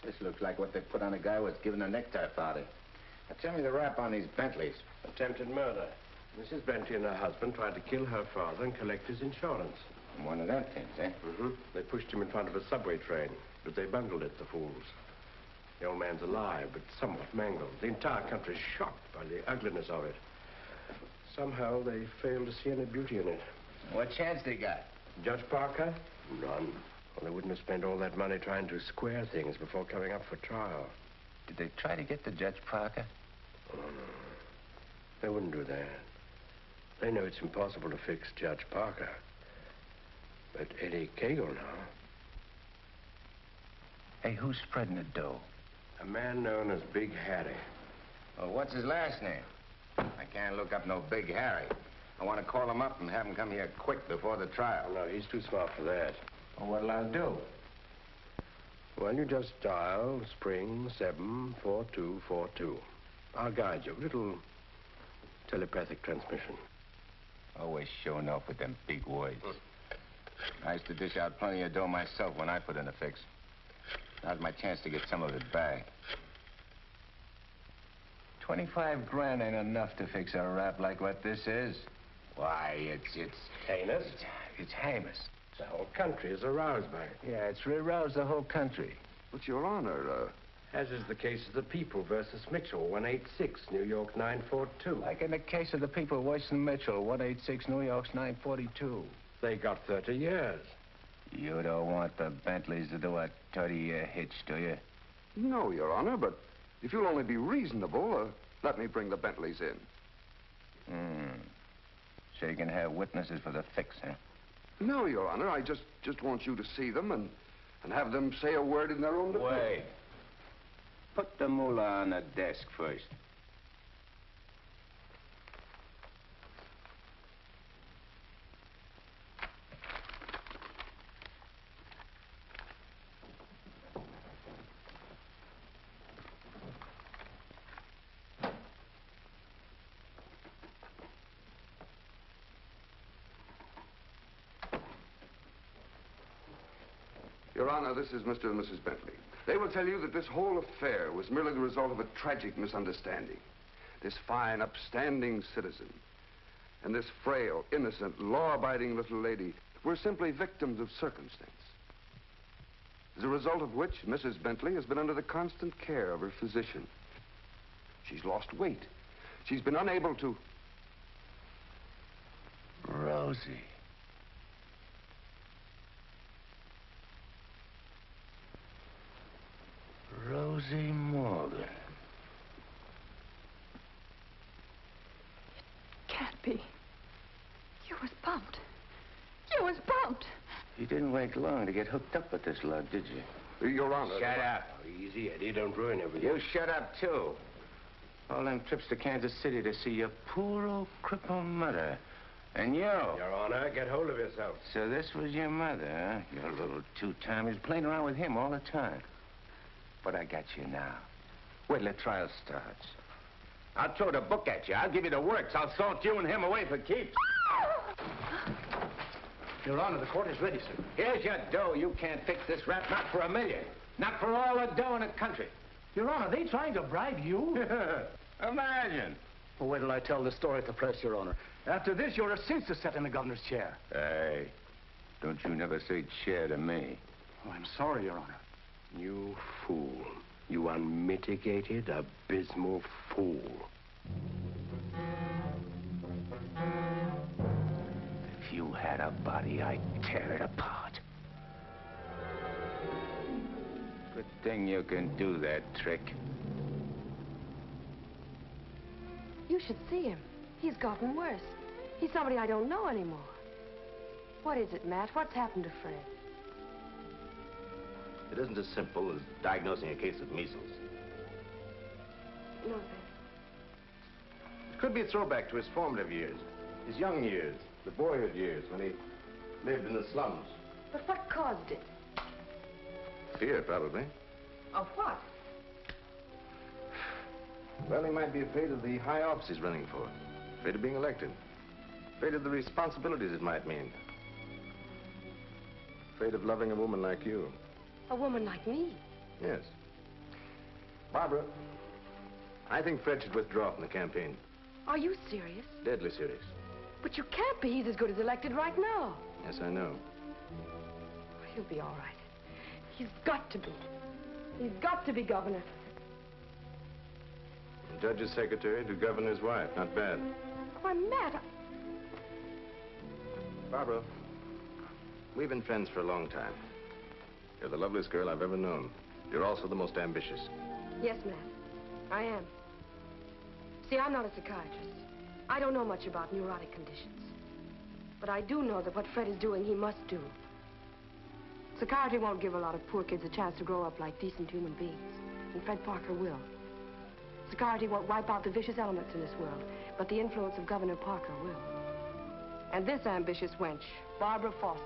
This looks like what they put on a guy who was given a necktie party. Now, tell me the rap on these Bentleys. Attempted murder. Mrs. Bentley and her husband tried to kill her father and collect his insurance. One of them things, eh? Mm-hmm. They pushed him in front of a subway train, but they bungled it, the fools. The old man's alive, but somewhat mangled. The entire country's shocked by the ugliness of it. Somehow they failed to see any beauty in it. What chance they got? Judge Parker? None. Well, they wouldn't have spent all that money trying to square things before coming up for trial. Did they try to get to Judge Parker? Oh, no. They wouldn't do that. They know it's impossible to fix Judge Parker. But Eddie Cagle now. Hey, who's spreading the dough? A man known as Big Harry. Well, what's his last name? I can't look up no Big Harry. I want to call him up and have him come here quick before the trial. No, he's too smart for that. Well, what'll I do? Well, you just dial spring 74242. I'll guide you. Little telepathic transmission. Always showing off with them big words. I used to dish out plenty of dough myself when I put in a fix. Now's my chance to get some of it back. 25 grand ain't enough to fix a rap like what this is. Why, it's heinous. It's heinous. The whole country is aroused by it. Yeah, it's aroused the whole country. But, Your Honor, as is the case of the People versus Mitchell, 186, New York 942. Like in the case of the People versus Mitchell, 186, New York's 942. They got 30 years. You don't want the Bentleys to do a 30-year hitch, do you? No, Your Honor, but if you'll only be reasonable, let me bring the Bentleys in. So you can have witnesses for the fix, huh? No, Your Honor, I just want you to see them and have them say a word in their own defense. Wait. Put the mullah on the desk first. Your Honor, this is Mr. and Mrs. Bentley. They will tell you that this whole affair was merely the result of a tragic misunderstanding. This fine, upstanding citizen and this frail, innocent, law-abiding little lady were simply victims of circumstance. As a result of which, Mrs. Bentley has been under the constant care of her physician. She's lost weight. She's been unable to... Rosie. Rosie Morgan. Can't be. You was bumped. You was bumped. You didn't wait long to get hooked up with this lug, did you? Your Honor. Shut up. Easy, Eddie. Don't ruin everything. You shut up, too. All them trips to Kansas City to see your poor old crippled mother. And you. Your Honor, get hold of yourself. So this was your mother, huh? Your little two-timers playing around with him all the time. But I got you now. Wait till the trial starts. I'll throw the book at you. I'll give you the works. I'll salt you and him away for keeps. Your Honor, the court is ready, sir. Here's your dough. You can't fix this rap, not for $1 million. Not for all the dough in the country. Your Honor, they trying to bribe you? Imagine. Well, wait till I tell the story at the press, Your Honor. After this, you're a cinch to sit in the governor's chair. Hey, don't you never say chair to me. Oh, I'm sorry, Your Honor. You fool. You unmitigated, abysmal fool. If you had a body, I'd tear it apart. Good thing you can do that trick. You should see him. He's gotten worse. He's somebody I don't know anymore. What is it, Matt? What's happened to Fred? It isn't as simple as diagnosing a case of measles. No, then. It could be a throwback to his formative years, his young years, the boyhood years when he lived in the slums. But what caused it? Fear, probably. Of what? Well, he might be afraid of the high office he's running for. Afraid of being elected. Afraid of the responsibilities it might mean. Afraid of loving a woman like you. A woman like me? Yes. Barbara, I think Fred should withdraw from the campaign. Are you serious? Deadly serious. But you can't be. He's as good as elected right now. Yes, I know. He'll be all right. He's got to be. He's got to be governor. From judge's secretary to governor's wife. Not bad. Why, Matt, Barbara, we've been friends for a long time. You're the loveliest girl I've ever known. You're also the most ambitious. Yes, Matt, I am. See, I'm not a psychiatrist. I don't know much about neurotic conditions. But I do know that what Fred is doing, he must do. Psychiatry won't give a lot of poor kids a chance to grow up like decent human beings. And Fred Parker will. Psychiatry won't wipe out the vicious elements in this world, but the influence of Governor Parker will. And this ambitious wench, Barbara Foster,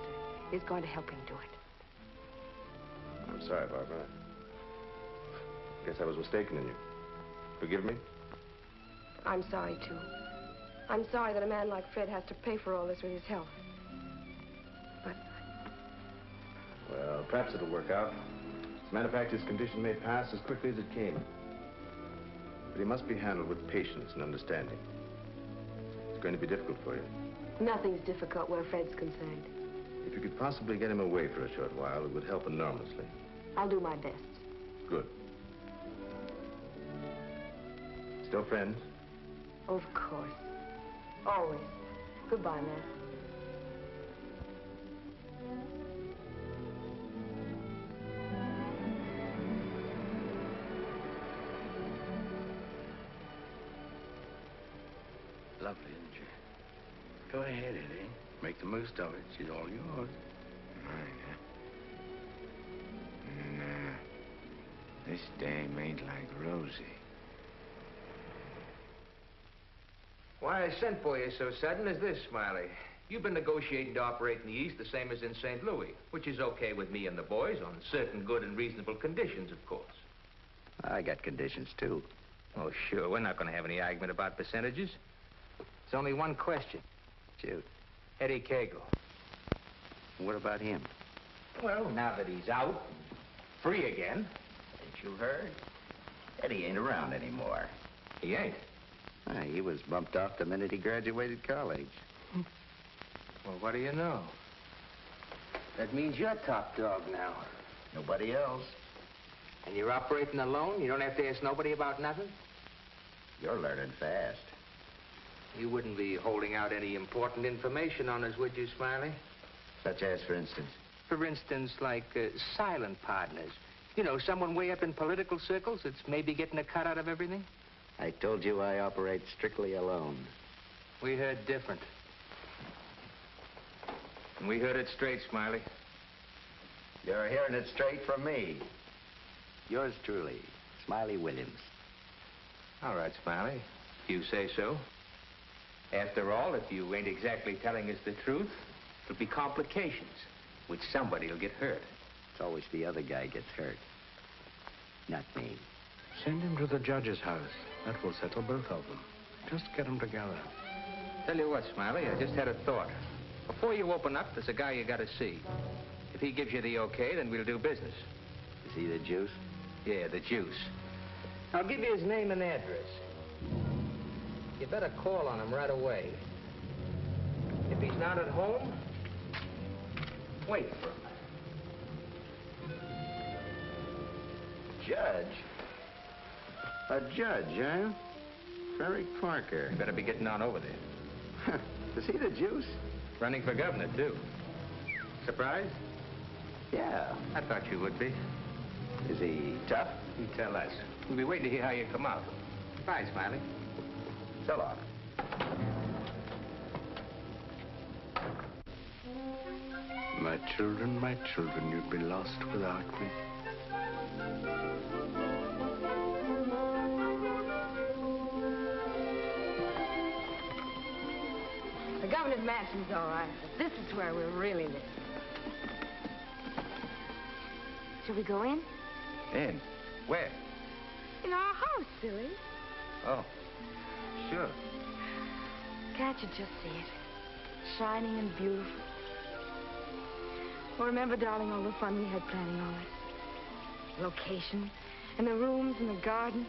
is going to help him do it. I'm sorry, Barbara. Guess I was mistaken in you. Forgive me? I'm sorry, too. I'm sorry that a man like Fred has to pay for all this with his health. But... Well, perhaps it'll work out. As a matter of fact, his condition may pass as quickly as it came. But he must be handled with patience and understanding. It's going to be difficult for you. Nothing's difficult where Fred's concerned. If you could possibly get him away for a short while, it would help enormously. I'll do my best. Good. Still friends? Of course. Always. Goodbye, Matt. Lovely, isn't she? Go ahead, Eddie. Make the most of it. She's all yours. Mine, huh? Nah. This dame ain't like Rosie. Why I sent for you so sudden is this, Smiley. You've been negotiating to operate in the East the same as in St. Louis, which is okay with me and the boys on certain good and reasonable conditions, of course. I got conditions, too. Oh, sure. We're not going to have any argument about percentages. It's only one question. Shoot. Eddie Cagle. What about him? Well, now that he's out, free again. Ain't you heard? Eddie ain't around anymore. He ain't. He was bumped off the minute he graduated college. Well, what do you know? That means you're top dog now. Nobody else. And you're operating alone? You don't have to ask nobody about nothing? You're learning fast. You wouldn't be holding out any important information on us, would you, Smiley? Such as, for instance? For instance, like silent partners. You know, someone way up in political circles that's maybe getting a cut out of everything? I told you I operate strictly alone. We heard different. And we heard it straight, Smiley. You're hearing it straight from me. Yours truly, Smiley Williams. All right, Smiley. If you say so. After all, if you ain't exactly telling us the truth, there'll be complications, which somebody will get hurt. It's always the other guy gets hurt. Not me. Send him to the judge's house. That will settle both of them. Just get them together. Tell you what, Smiley, I just had a thought. Before you open up, there's a guy you gotta see. If he gives you the okay, then we'll do business. Is he the juice? Yeah, the juice. I'll give you his name and address. You better call on him right away. If he's not at home, wait for him. Judge? A judge, huh? Frederick Parker. You better be getting on over there. Is he the juice? Running for governor, too. Surprised? Yeah. I thought you would be. Is he tough? You tell us. We'll be waiting to hear how you come out. Bye, Smiley. So long. My children, you'd be lost without me. The governor's mansion's all right, but this is where we're really living. Shall we go in? In? Where? In our house, silly. Oh, sure. Can't you just see it? Shining and beautiful. Well, remember, darling, all the fun we had planning all this? Location, and the rooms, and the garden.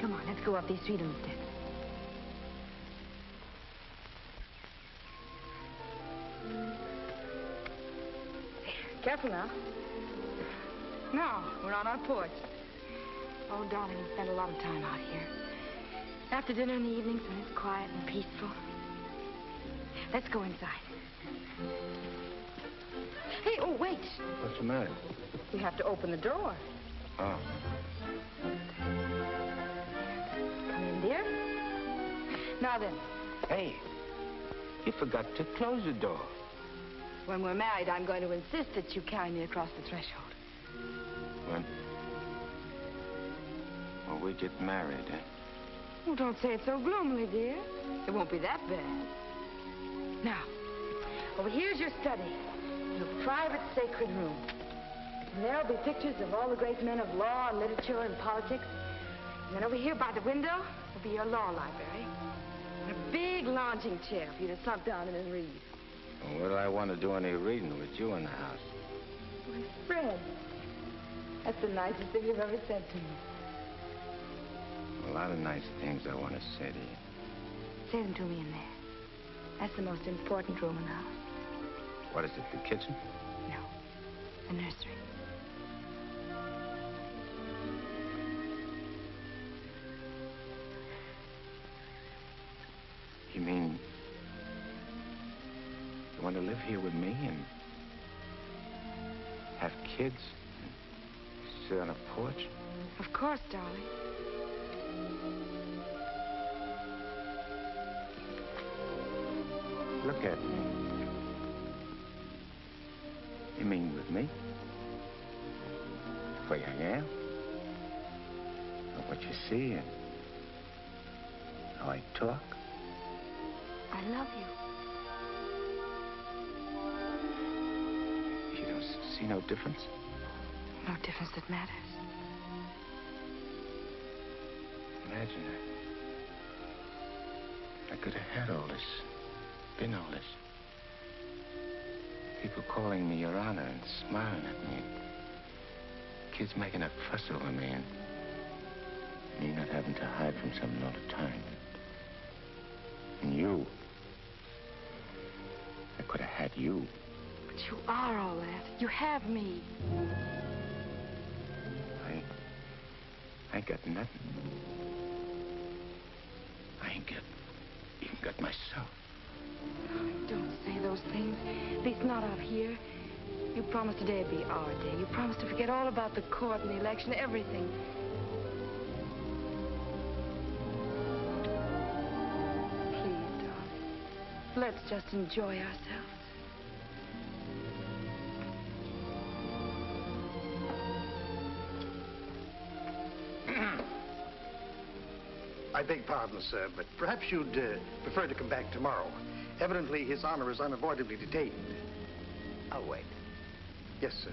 Come on, let's go up these sweet little steps. Careful now. Now, we're on our porch. Oh, darling, we spend a lot of time out here. After dinner in the evenings when it's quiet and peaceful. Let's go inside. Hey, oh, wait. What's the matter? We have to open the door. Oh. Come in, dear. Now then. Hey, you forgot to close the door. When we're married, I'm going to insist that you carry me across the threshold. When we get married, eh? Oh, don't say it so gloomily, dear. It won't be that bad. Now, over here's your study. Your private sacred room. And there'll be pictures of all the great men of law and literature and politics. And then over here by the window will be your law library. And a big lounging chair for you to slump down in and read. Well, would I want to do any reading with you in the house? My Fred, that's the nicest thing you've ever said to me. A lot of nice things I want to say to you. Say them to me in there. That's the most important room in the house. What is it, the kitchen? No, the nursery. You mean you want to live here with me and have kids and sit on a porch? Of course, darling. Look at me. You mean with me? The way I am? Or what you see and how I talk? I love you. You don't see no difference? No difference that matters. Imagine I could have had all this, been all this. People calling me Your Honor and smiling at me. Kids making a fuss over me and me not having to hide from something all the time. And you. I could have had you. But you are all that. You have me. I ain't got nothing. I ain't even got myself. Don't say those things. At least not out here. You promised today'd be our day. You promised to forget all about the court and the election, everything. Please, darling. Let's just enjoy ourselves. I beg pardon, sir, but perhaps you'd prefer to come back tomorrow. Evidently, His Honor is unavoidably detained. I'll wait. Yes, sir.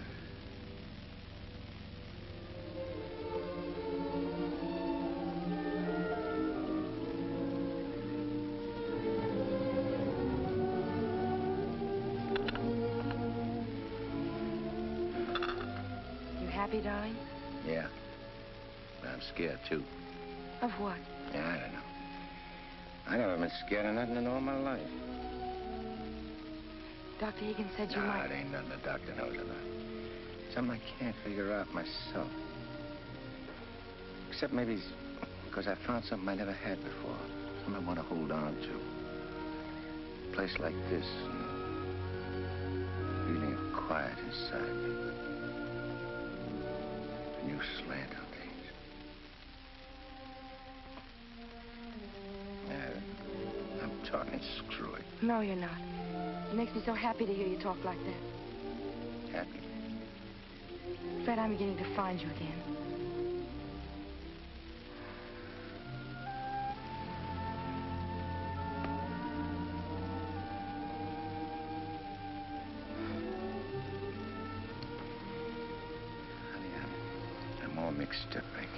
You happy, darling? Yeah. But I'm scared, too. Of what? Yeah, I don't know. I never been scared of nothing in all my life. Dr. Higgins said you Nah, might... it ain't nothing the doctor knows about. Something I can't figure out myself. Except maybe it's because I found something I never had before. Something I want to hold on to. A place like this, and a feeling of quiet inside me. A new slant on things. I'm talking screwy. No, you're not. It makes me so happy to hear you talk like that. Happy? Fred, I'm beginning to find you again. Honey, I'm all mixed up, I can't.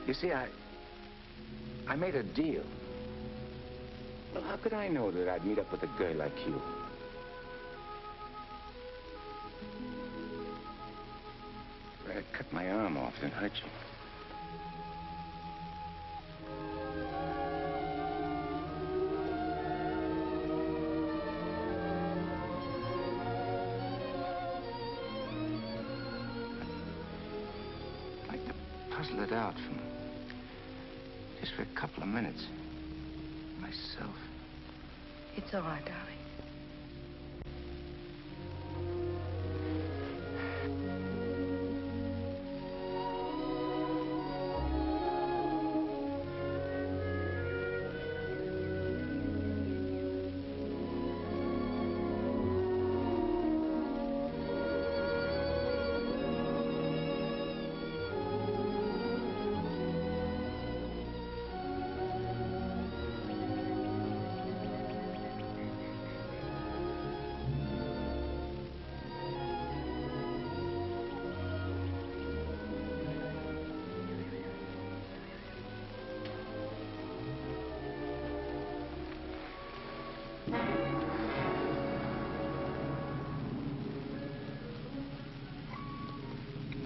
You see, I made a deal. Well, how could I know that I'd meet up with a girl like you? If I'd cut my arm off and hurt you. I'd like to puzzle it out from just for a couple of minutes. Myself. It's all right, darling.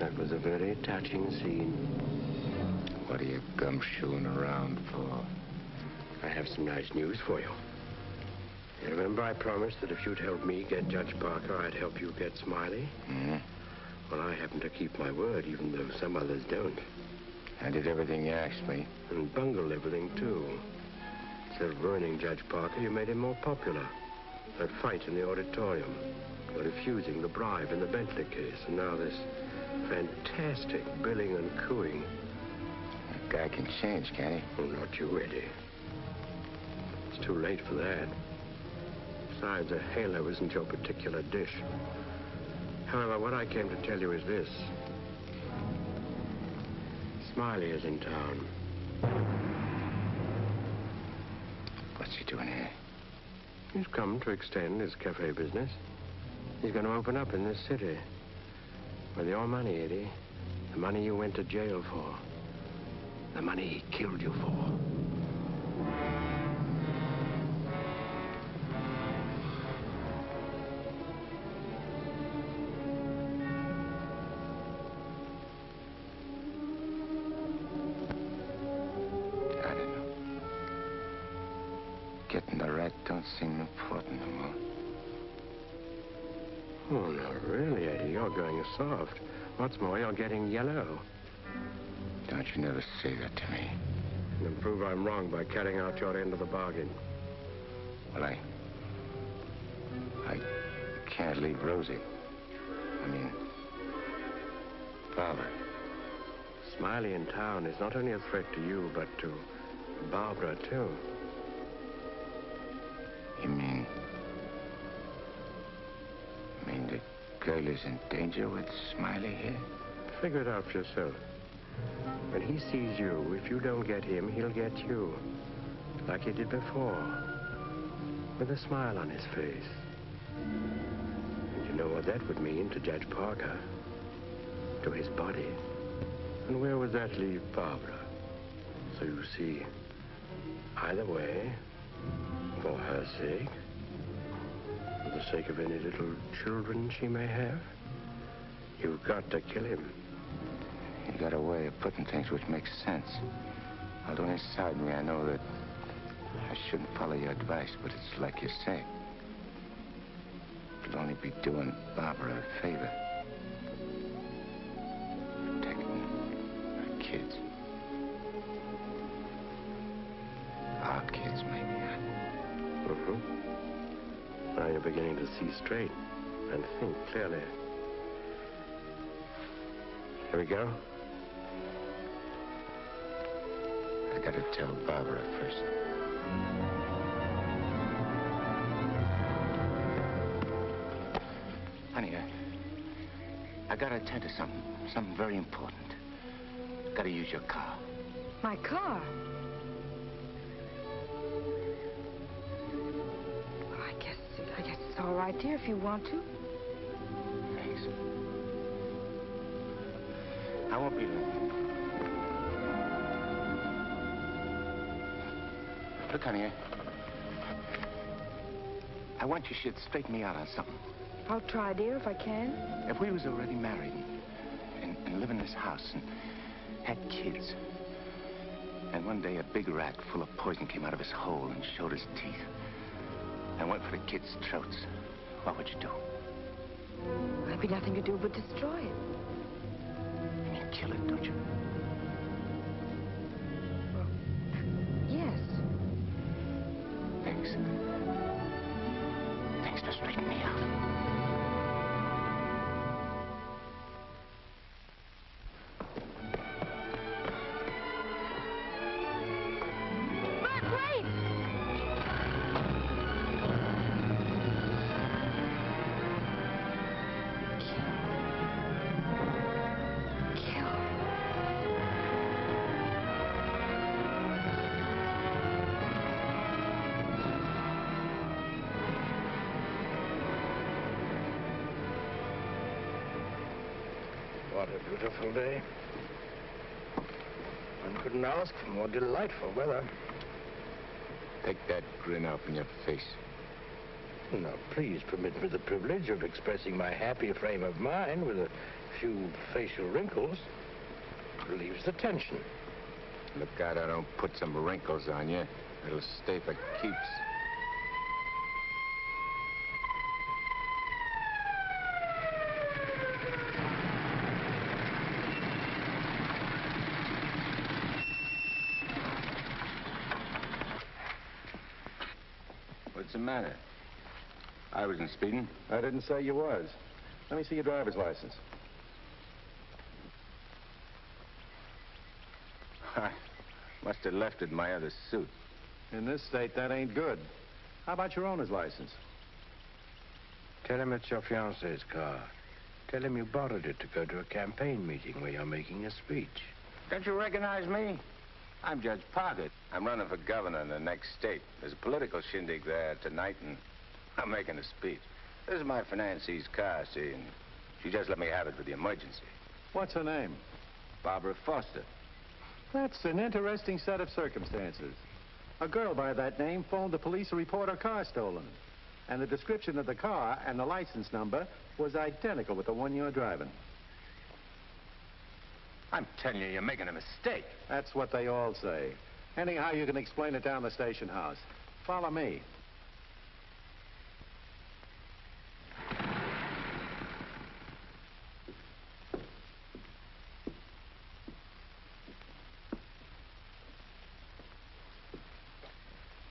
That was a very touching scene. What are you gumshoeing around for? I have some nice news for you. You remember I promised that if you'd help me get Judge Parker, I'd help you get Smiley? Mm-hmm. Well, I happen to keep my word, even though some others don't. I did everything you asked me. And bungled everything, too. Instead of ruining Judge Parker, you made him more popular. That fight in the auditorium, refusing the bribe in the Bentley case, and now this fantastic billing and cooing. That guy can change, can't he? Oh, not you, Eddie. It's too late for that. Besides, a halo isn't your particular dish. However, what I came to tell you is this. Smiley is in town. What's he doing here? He's come to extend his cafe business. He's going to open up in this city. With your money, Eddie. The money you went to jail for. The money he killed you for. Getting the rat don't seem important no more. Oh, no, really, Eddie, you're going soft. What's more, you're getting yellow. Don't you never say that to me. And prove I'm wrong by carrying out your end of the bargain. Well, I can't leave Rosie. I mean, Barbara. Smiley in town is not only a threat to you, but to Barbara, too. You mean the girl is in danger with Smiley here? Figure it out for yourself. When he sees you, if you don't get him, he'll get you. Like he did before. With a smile on his face. And you know what that would mean to Judge Parker. To his body. And where would that leave Barbara? So you see, either way, for her sake, for the sake of any little children she may have, you've got to kill him. You got a way of putting things which makes sense. Although inside me I know that I shouldn't follow your advice, but it's like you say. It'll only be doing Barbara a favor. Protecting her kids. Our kids, maybe. Now you're beginning to see straight and think clearly. Here we go. I gotta tell Barbara first. Honey, I gotta attend to something very important. Gotta use your car. My car? Well, I guess it's all right, dear, if you want to. Thanks. I won't be long. Look, honey, I want you should straighten me out on something. I'll try, dear, if I can. If we was already married and live in this house and had kids, and one day a big rat full of poison came out of his hole and showed his teeth and went for the kids' throats, what would you do? There'd be nothing to do but destroy it. And you kill it, don't you? Yes. Thanks. Thanks for straightening me out. What a beautiful day. One couldn't ask for more delightful weather. Take that grin off in your face. Now, please permit me the privilege of expressing my happy frame of mind with a few facial wrinkles. Relieves the tension. Look out I don't put some wrinkles on you. It'll stay for keeps. What's the matter? I wasn't speeding. I didn't say you was. Let me see your driver's license. I must have left it in my other suit. In this state, that ain't good. How about your owner's license? Tell him it's your fiancé's car. Tell him you borrowed it to go to a campaign meeting where you're making a speech. Don't you recognize me? I'm Judge Parker. I'm running for governor in the next state. There's a political shindig there tonight, and I'm making a speech. This is my financie's car, see, and she just let me have it for the emergency. What's her name? Barbara Foster. That's an interesting set of circumstances. A girl by that name phoned the police to report her car stolen. And the description of the car and the license number was identical with the one you're driving. I'm telling you, you're making a mistake. That's what they all say. Anyhow, you can explain it down the station house. Follow me.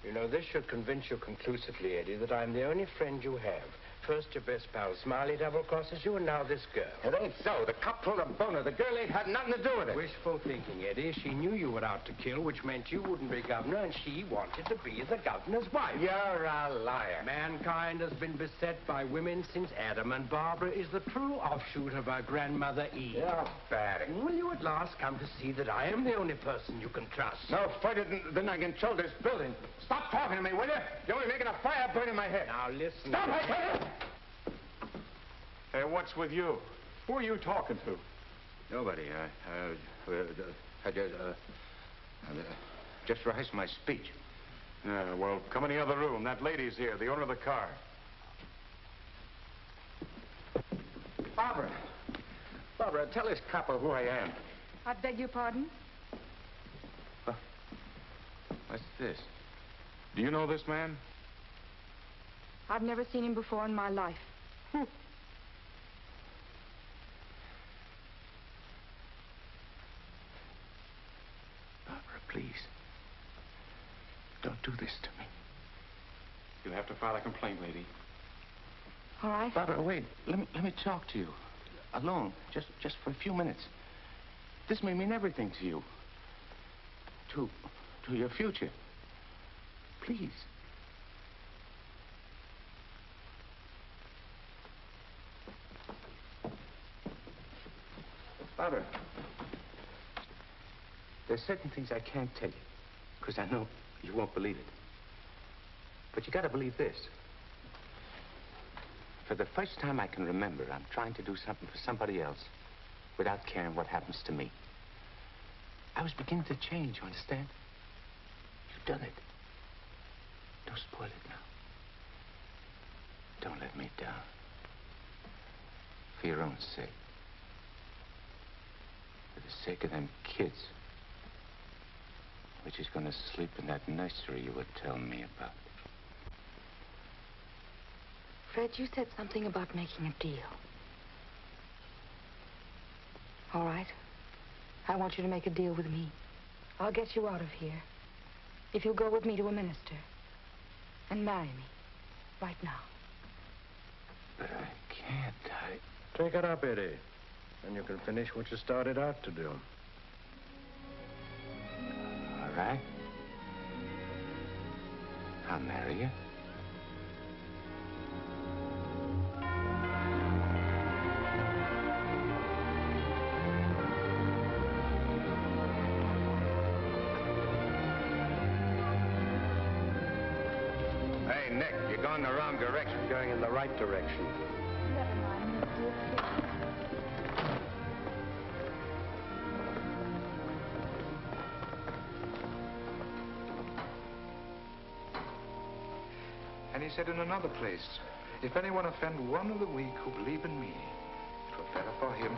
You know, this should convince you conclusively, Eddie, that I'm the only friend you have. First your best pal Smiley double-crosses you, and now this girl. It ain't so. The cop pulled a boner. The girl ain't had nothing to do with it. Wishful thinking, Eddie. She knew you were out to kill, which meant you wouldn't be governor, and she wanted to be the governor's wife. You're a liar. Mankind has been beset by women since Adam, and Barbara is the true offshoot of her grandmother Eve. You're bad. Will you at last come to see that I am the only person you can trust? No further than I control this building. Stop talking to me, will you? You're only making a fire burn in my head. Now, listen. Stop, I tell you! Hey, what's with you? Who are you talking to? Nobody. I just rehearsed my speech. Yeah, well, come in the other room. That lady's here, the owner of the car. Barbara. Barbara, tell this copper who I am. I beg your pardon? What's this? Do you know this man? I've never seen him before in my life. Barbara, please. Don't do this to me. You'll have to file a complaint, lady. All right. Barbara, wait. Let me talk to you. Alone. Just for a few minutes. This may mean everything to you. To your future. Please. Barbara, there's certain things I can't tell you, because I know you won't believe it. But you gotta believe this. For the first time I can remember, I'm trying to do something for somebody else without caring what happens to me. I was beginning to change, you understand? You've done it. Don't spoil it now. Don't let me down. For your own sake. For the sake of them kids. Which is going to sleep in that nursery you were telling me about. Fred, you said something about making a deal. All right. I want you to make a deal with me. I'll get you out of here. If you'll go with me to a minister. And marry me. Right now. But I can't. Take it up, Eddie. And you can finish what you started out to do. All right. I'll marry you. Hey, Nick, you're going the wrong direction. Going in the right direction. Never mind, Mister. And he said in another place, if anyone offend one of the weak who believe in me, it were better for him.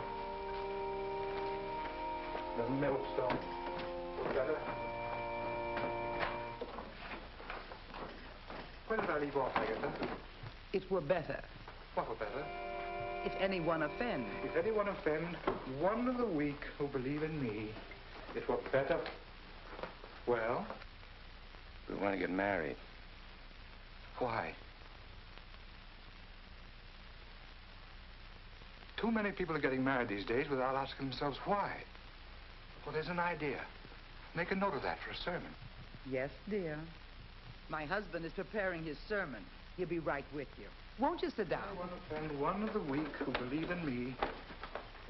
The millstone. Better. Where did I leave off, Agatha? It were better What were better? if anyone offend. If anyone offend one of the weak who believe in me, it were better. Well? We want to get married. Why? Too many people are getting married these days without asking themselves why. Well, there's an idea. Make a note of that for a sermon. Yes, dear. My husband is preparing his sermon. He'll be right with you. Won't you sit down? I want to offend one of the weak who believe in me.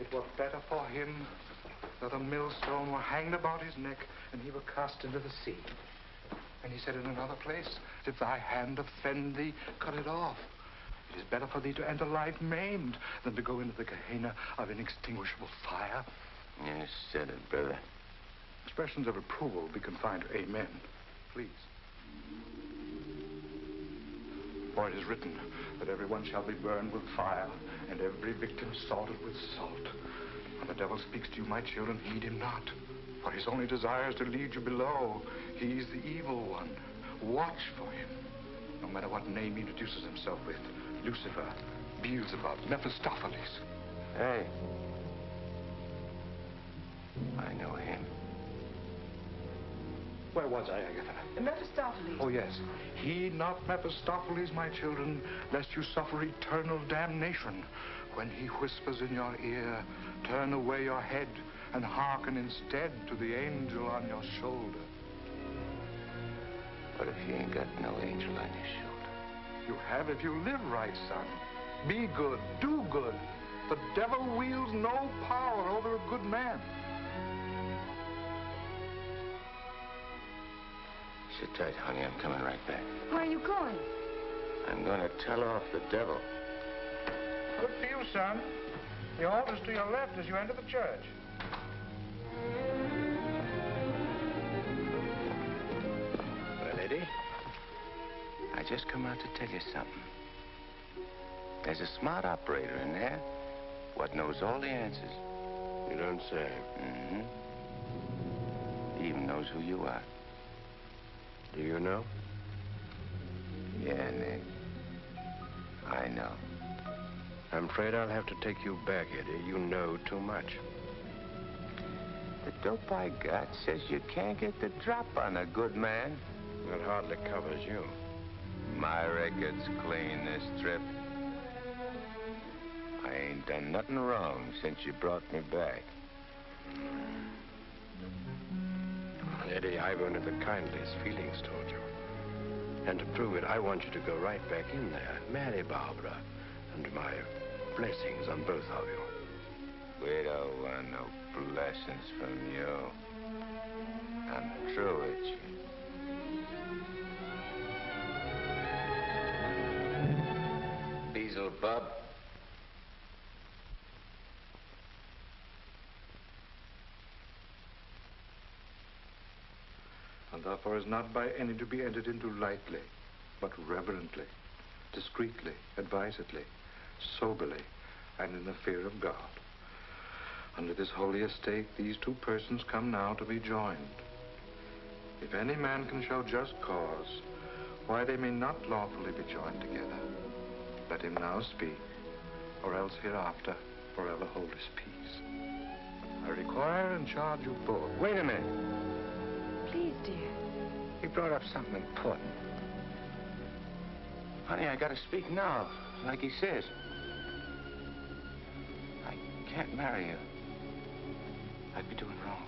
It were better for him that a millstone were hanged about his neck and he were cast into the sea. And he said in another place, if thy hand offend thee, cut it off. It is better for thee to enter life maimed than to go into the Gehenna of inextinguishable fire. You said it, brother. Expressions of approval will be confined to amen. Please. For it is written that everyone shall be burned with fire, and every victim salted with salt. When the devil speaks to you, my children, heed him not. For his only desire is to lead you below. He's the evil one. Watch for him. No matter what name he introduces himself with. Lucifer, Beelzebub, Mephistopheles. Hey. I know him. Where was I, Agatha? Mephistopheles. Oh, yes. Heed not Mephistopheles, my children, lest you suffer eternal damnation. When he whispers in your ear, turn away your head and hearken instead to the angel on your shoulder. What if you ain't got no angel on your shoulder? You have if you live right, son. Be good, do good. The devil wields no power over a good man. Sit tight, honey. I'm coming right back. Where are you going? I'm going to tell off the devil. Good for you, son. The altar's to your left as you enter the church. Well, Eddie, I just come out to tell you something. There's a smart operator in there what knows all the answers. You don't say. Mm-hmm. He even knows who you are. Do you know? Yeah, Nick. I know. I'm afraid I'll have to take you back, Eddie. You know too much. The dope I got says you can't get the drop on a good man. That hardly covers you. My record's clean this trip. I ain't done nothing wrong since you brought me back. Eddie, I've only the kindliest feelings toward you. And to prove it, I want you to go right back in there, marry Barbara, and my blessings on both of you. We don't want no blessings from you. I'm through with you. Beelzebub. And therefore is not by any to be entered into lightly, but reverently, discreetly, advisedly, soberly, and in the fear of God. Under this holy estate, these two persons come now to be joined. If any man can show just cause why they may not lawfully be joined together, let him now speak, or else hereafter forever hold his peace. I require and charge you both. Wait a minute. Please, dear. He brought up something important. Honey, I gotta speak now, like he says. I can't marry you. I'd be doing wrong.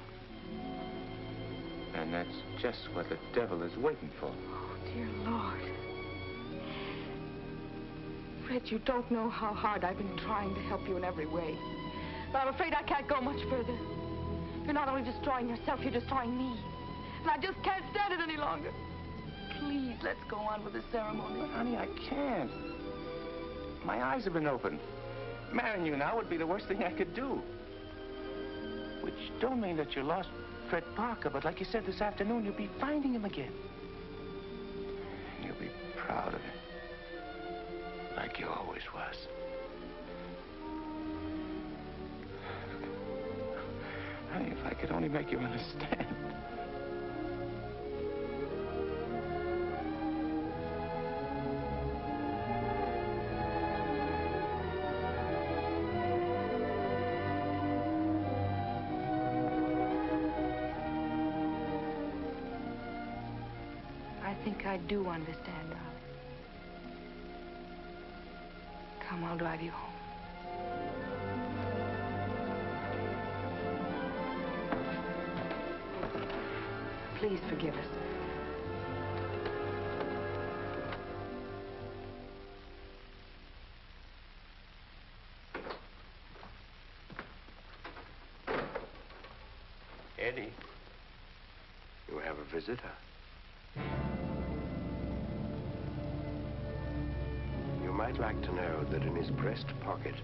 And that's just what the devil is waiting for. Oh, dear Lord. Fred, you don't know how hard I've been trying to help you in every way. But I'm afraid I can't go much further. You're not only destroying yourself, you're destroying me. And I just can't stand it any longer. Please, let's go on with the ceremony. But, honey, I can't. My eyes have been opened. Marrying you now would be the worst thing I could do. Which don't mean that you lost Fred Parker, but like you said this afternoon, you'll be finding him again. And you'll be proud of him. Like you always was. Honey, if I could only make you understand. I think I do understand, darling. Come, I'll drive you home. Please forgive us. Eddie. You have a visitor. You might like to know that in his breast pocket,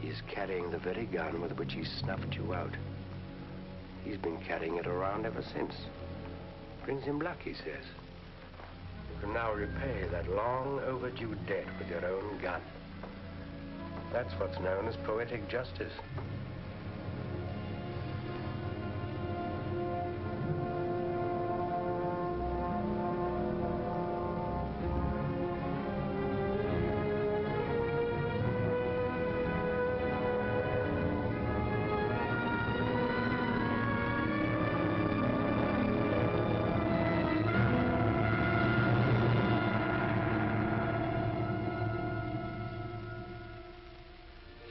he is carrying the very gun with which he snuffed you out. He's been carrying it around ever since. Brings him luck, he says. You can now repay that long overdue debt with your own gun. That's what's known as poetic justice.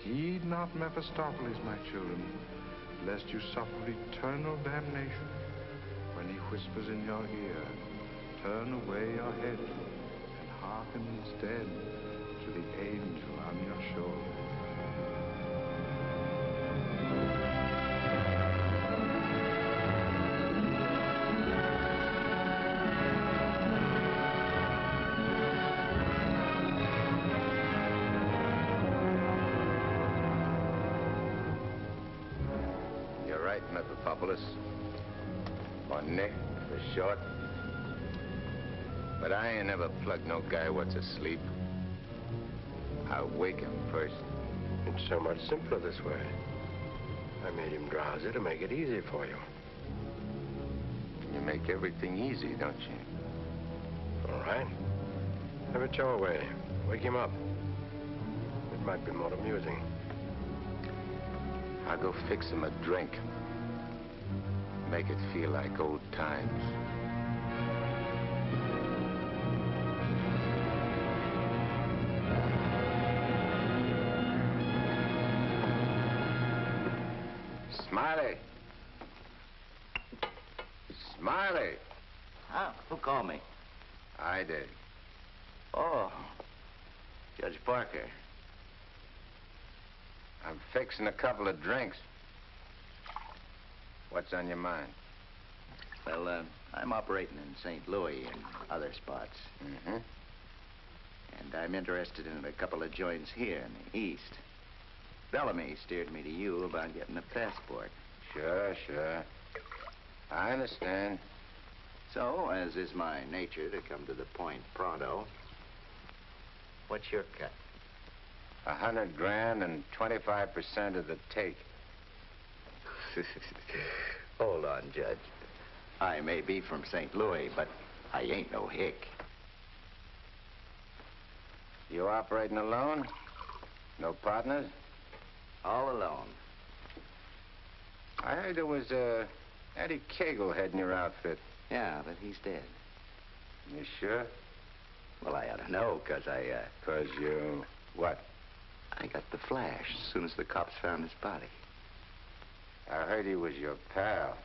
Heed not Mephistopheles, my children, lest you suffer eternal damnation when he whispers in your ear, turn away your head and hearken instead to the angel on your shoulder. Mephistopheles, or Nick for short. But I ain't never plugged no guy what's asleep. I wake him first. It's so much simpler this way. I made him drowsy to make it easy for you. You make everything easy, don't you? All right. Have it your way. Wake him up. It might be more amusing. I'll go fix him a drink. Make it feel like old times. Smiley! Smiley! Huh? Who called me? I did. Oh, Judge Parker. I'm fixing a couple of drinks. What's on your mind? Well, I'm operating in St. Louis and other spots. Mm-hmm. And I'm interested in a couple of joints here in the East. Bellamy steered me to you about getting a passport. Sure. I understand. So, as is my nature to come to the point pronto, what's your cut? $100 grand and 25% of the take. Hold on, Judge. I may be from St. Louis, but I ain't no hick. You operating alone? No partners? All alone. I heard there was Eddie Cagle heading your outfit. Yeah, but he's dead. You sure? Well, I ought to know, 'cause I, 'Cause you... what? I got the flash as soon as the cops found his body. I heard he was your pal.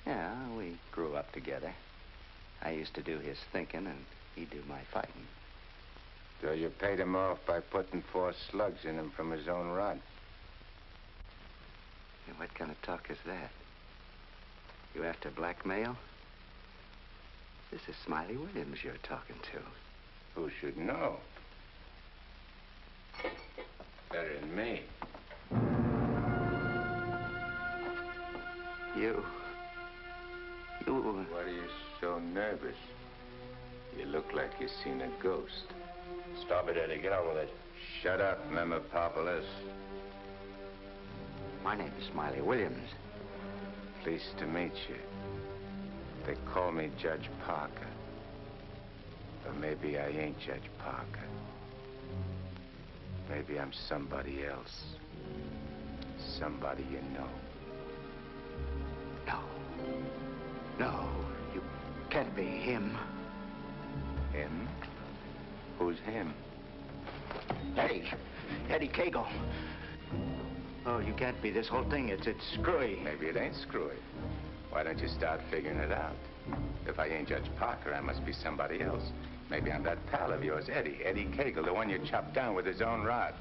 Yeah, we grew up together. I used to do his thinking, and he'd do my fighting. So you paid him off by putting 4 slugs in him from his own rod. And what kind of talk is that? You after blackmail? This is Smiley Williams you're talking to. Who should know? Better than me. You... What are you so nervous? You look like you've seen a ghost. Stop it, Eddie. Get on with it. Shut up, Mephistopheles. My name is Smiley Williams. Pleased to meet you. They call me Judge Parker. But maybe I ain't Judge Parker. Maybe I'm somebody else. Somebody you know. No, you can't be him. Him? Who's him? Eddie Cagle. Oh, you can't be. This whole thing, it's screwy. Maybe it ain't screwy. Why don't you start figuring it out? If I ain't Judge Parker, I must be somebody else. Maybe I'm that pal of yours, Eddie Cagle, the one you chopped down with his own rod.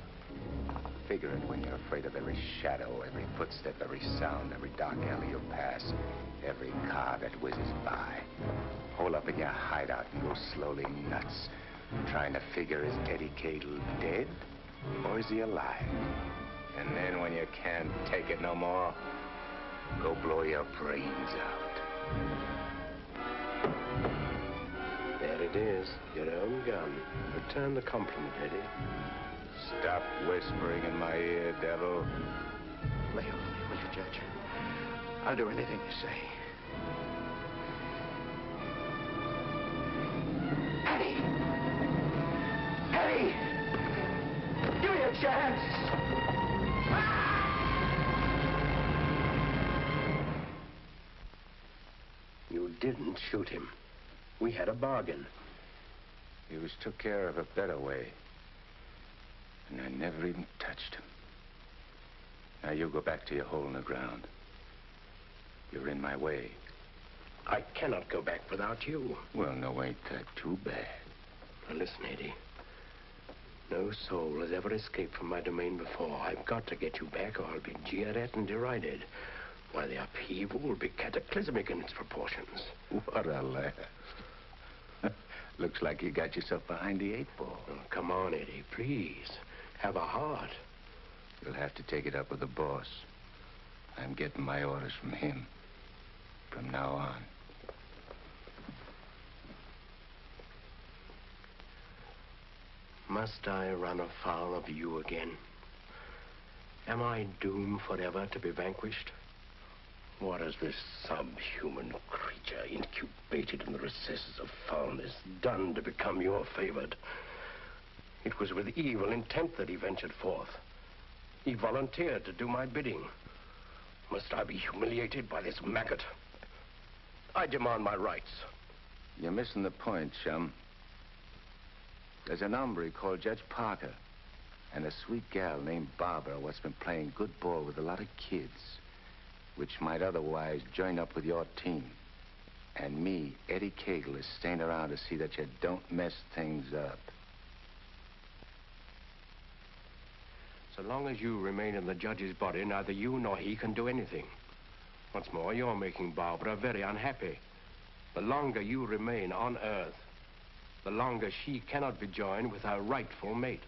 Figure it when you're afraid of every shadow, every footstep, every sound, every dark alley you pass, every car that whizzes by. Hole up in your hideout and go slowly nuts, trying to figure, is Eddie Cagle dead or is he alive? And then when you can't take it no more, Go blow your brains out. There it is, your own gun. Return the compliment, Eddie. Stop whispering in my ear, devil. Lay off me, will you, Judge? I'll do anything you say. Eddie! Eddie! Give me a chance! You didn't shoot him. We had a bargain. He was took care of a better way. And I never even touched him. Now you go back to your hole in the ground. You're in my way. I cannot go back without you. Well, no, ain't that too bad. Now listen, Eddie. No soul has ever escaped from my domain before. I've got to get you back or I'll be jeered at and derided. Why, the upheaval will be cataclysmic in its proportions. What a laugh. Looks like you got yourself behind the 8 ball. Oh, come on, Eddie, please. Have a heart. You'll have to take it up with the boss. I'm getting my orders from him. From now on. Must I run afoul of you again? Am I doomed forever to be vanquished? What has this subhuman creature, incubated in the recesses of foulness, done to become your favored? It was with evil intent that he ventured forth. He volunteered to do my bidding. Must I be humiliated by this maggot? I demand my rights. You're missing the point, chum. There's an hombre called Judge Parker and a sweet gal named Barbara what's been playing good ball with a lot of kids, which might otherwise join up with your team. And me, Eddie Cagle, is staying around to see that you don't mess things up. So long as you remain in the judge's body, neither you nor he can do anything. Once more, you're making Barbara very unhappy. The longer you remain on Earth, the longer she cannot be joined with her rightful mate.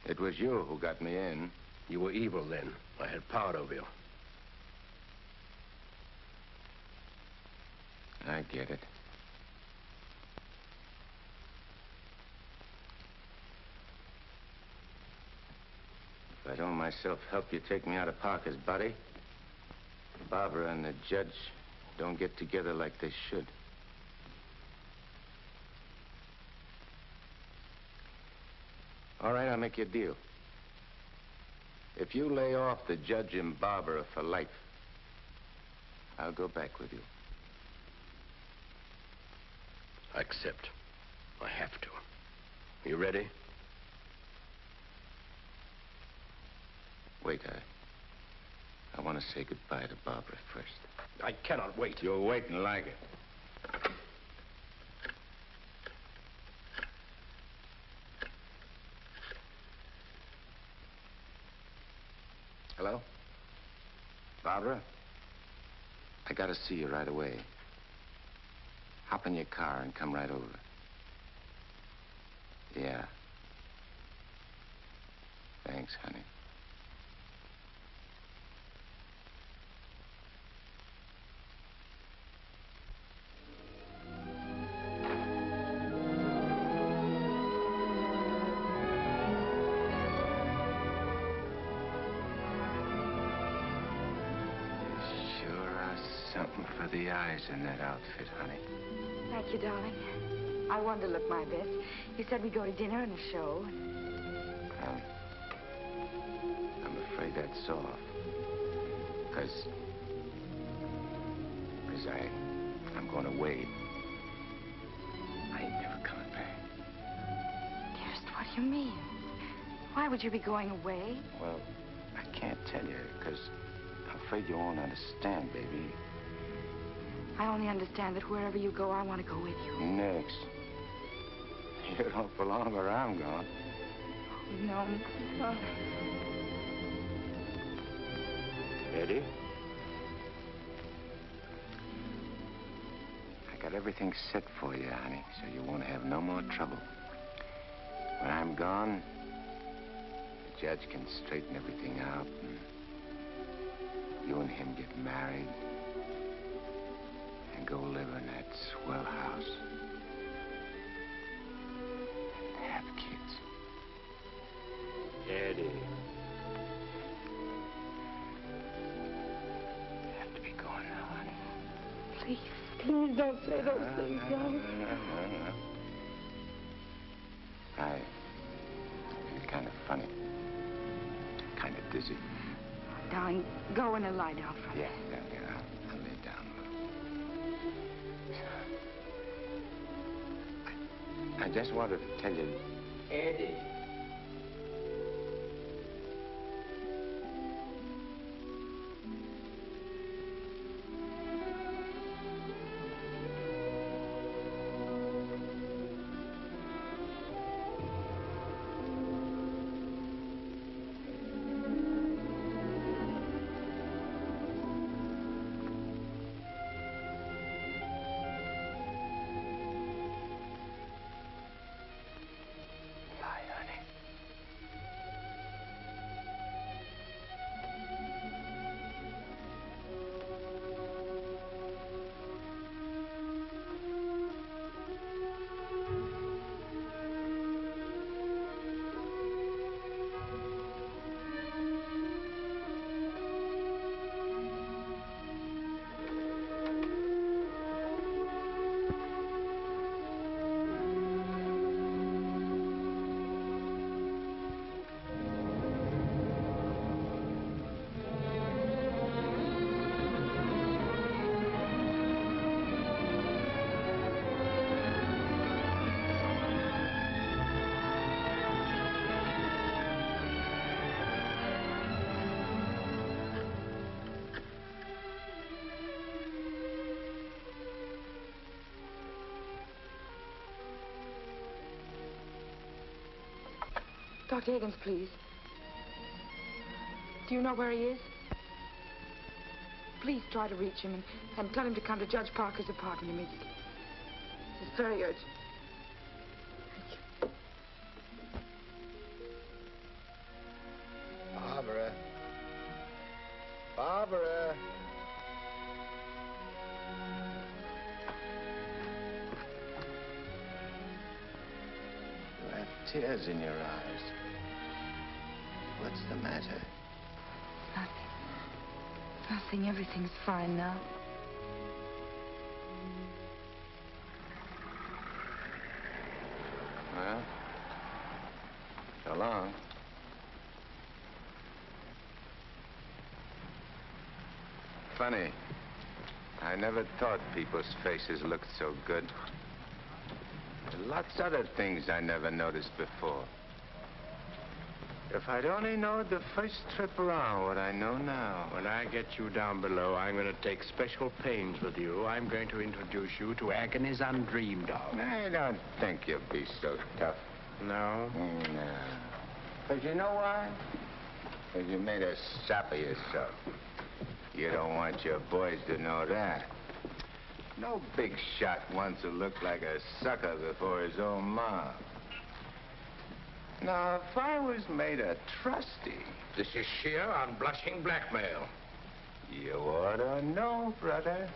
It was you who got me in. You were evil then. I had power over you. I get it. If I don't myself help you take me out of Parker's body, Barbara and the judge don't get together like they should. All right, I'll make you a deal. If you lay off the judge and Barbara for life, I'll go back with you. I accept. I have to. You ready? Wait, I want to say goodbye to Barbara first. I cannot wait. You'll wait and like it. Hello? Barbara? I gotta see you right away. Hop in your car and come right over. Yeah. Thanks, honey. Something for the eyes in that outfit, honey. Thank you, darling. I wanted to look my best. You said we'd go to dinner and a show. I'm afraid that's off. Because I'm going away. I ain't never coming back. Dearest, what do you mean? Why would you be going away? Well, I can't tell you, because I'm afraid you won't understand, baby. I only understand that wherever you go, I want to go with you. Next. You don't belong where I'm going. No, no. Eddie? I got everything set for you, honey, so you won't have no more trouble. When I'm gone, the judge can straighten everything out, and You and him get married and go live in that swell house. And have kids. Eddie. Have to be going now, honey. Please, please don't say those things, darling. No. I feel kind of funny. Kind of dizzy. Darling, go in and lie down for me. Yeah. I'll lay down. I just wanted to tell you... Eddie. Dr. Higgins, please. Do you know where he is? Please try to reach him and tell him to come to Judge Parker's apartment immediately. It's very urgent. Barbara. Barbara. You have tears in your eyes. What's the matter? Nothing. Everything's fine now. Well, so long. Funny. I never thought people's faces looked so good. Lots other things I never noticed before. If I'd only known the first trip around what I know now. When I get you down below, I'm going to take special pains with you. I'm going to introduce you to agonies undreamed of. I don't think you'll be so tough. No? No. Because you know why? Because you made a sap of yourself. You don't want your boys to know that. No big shot wants to look like a sucker before his own mom. Now, if I was made a trustee... This is sheer unblushing blackmail. You ought to know, brother.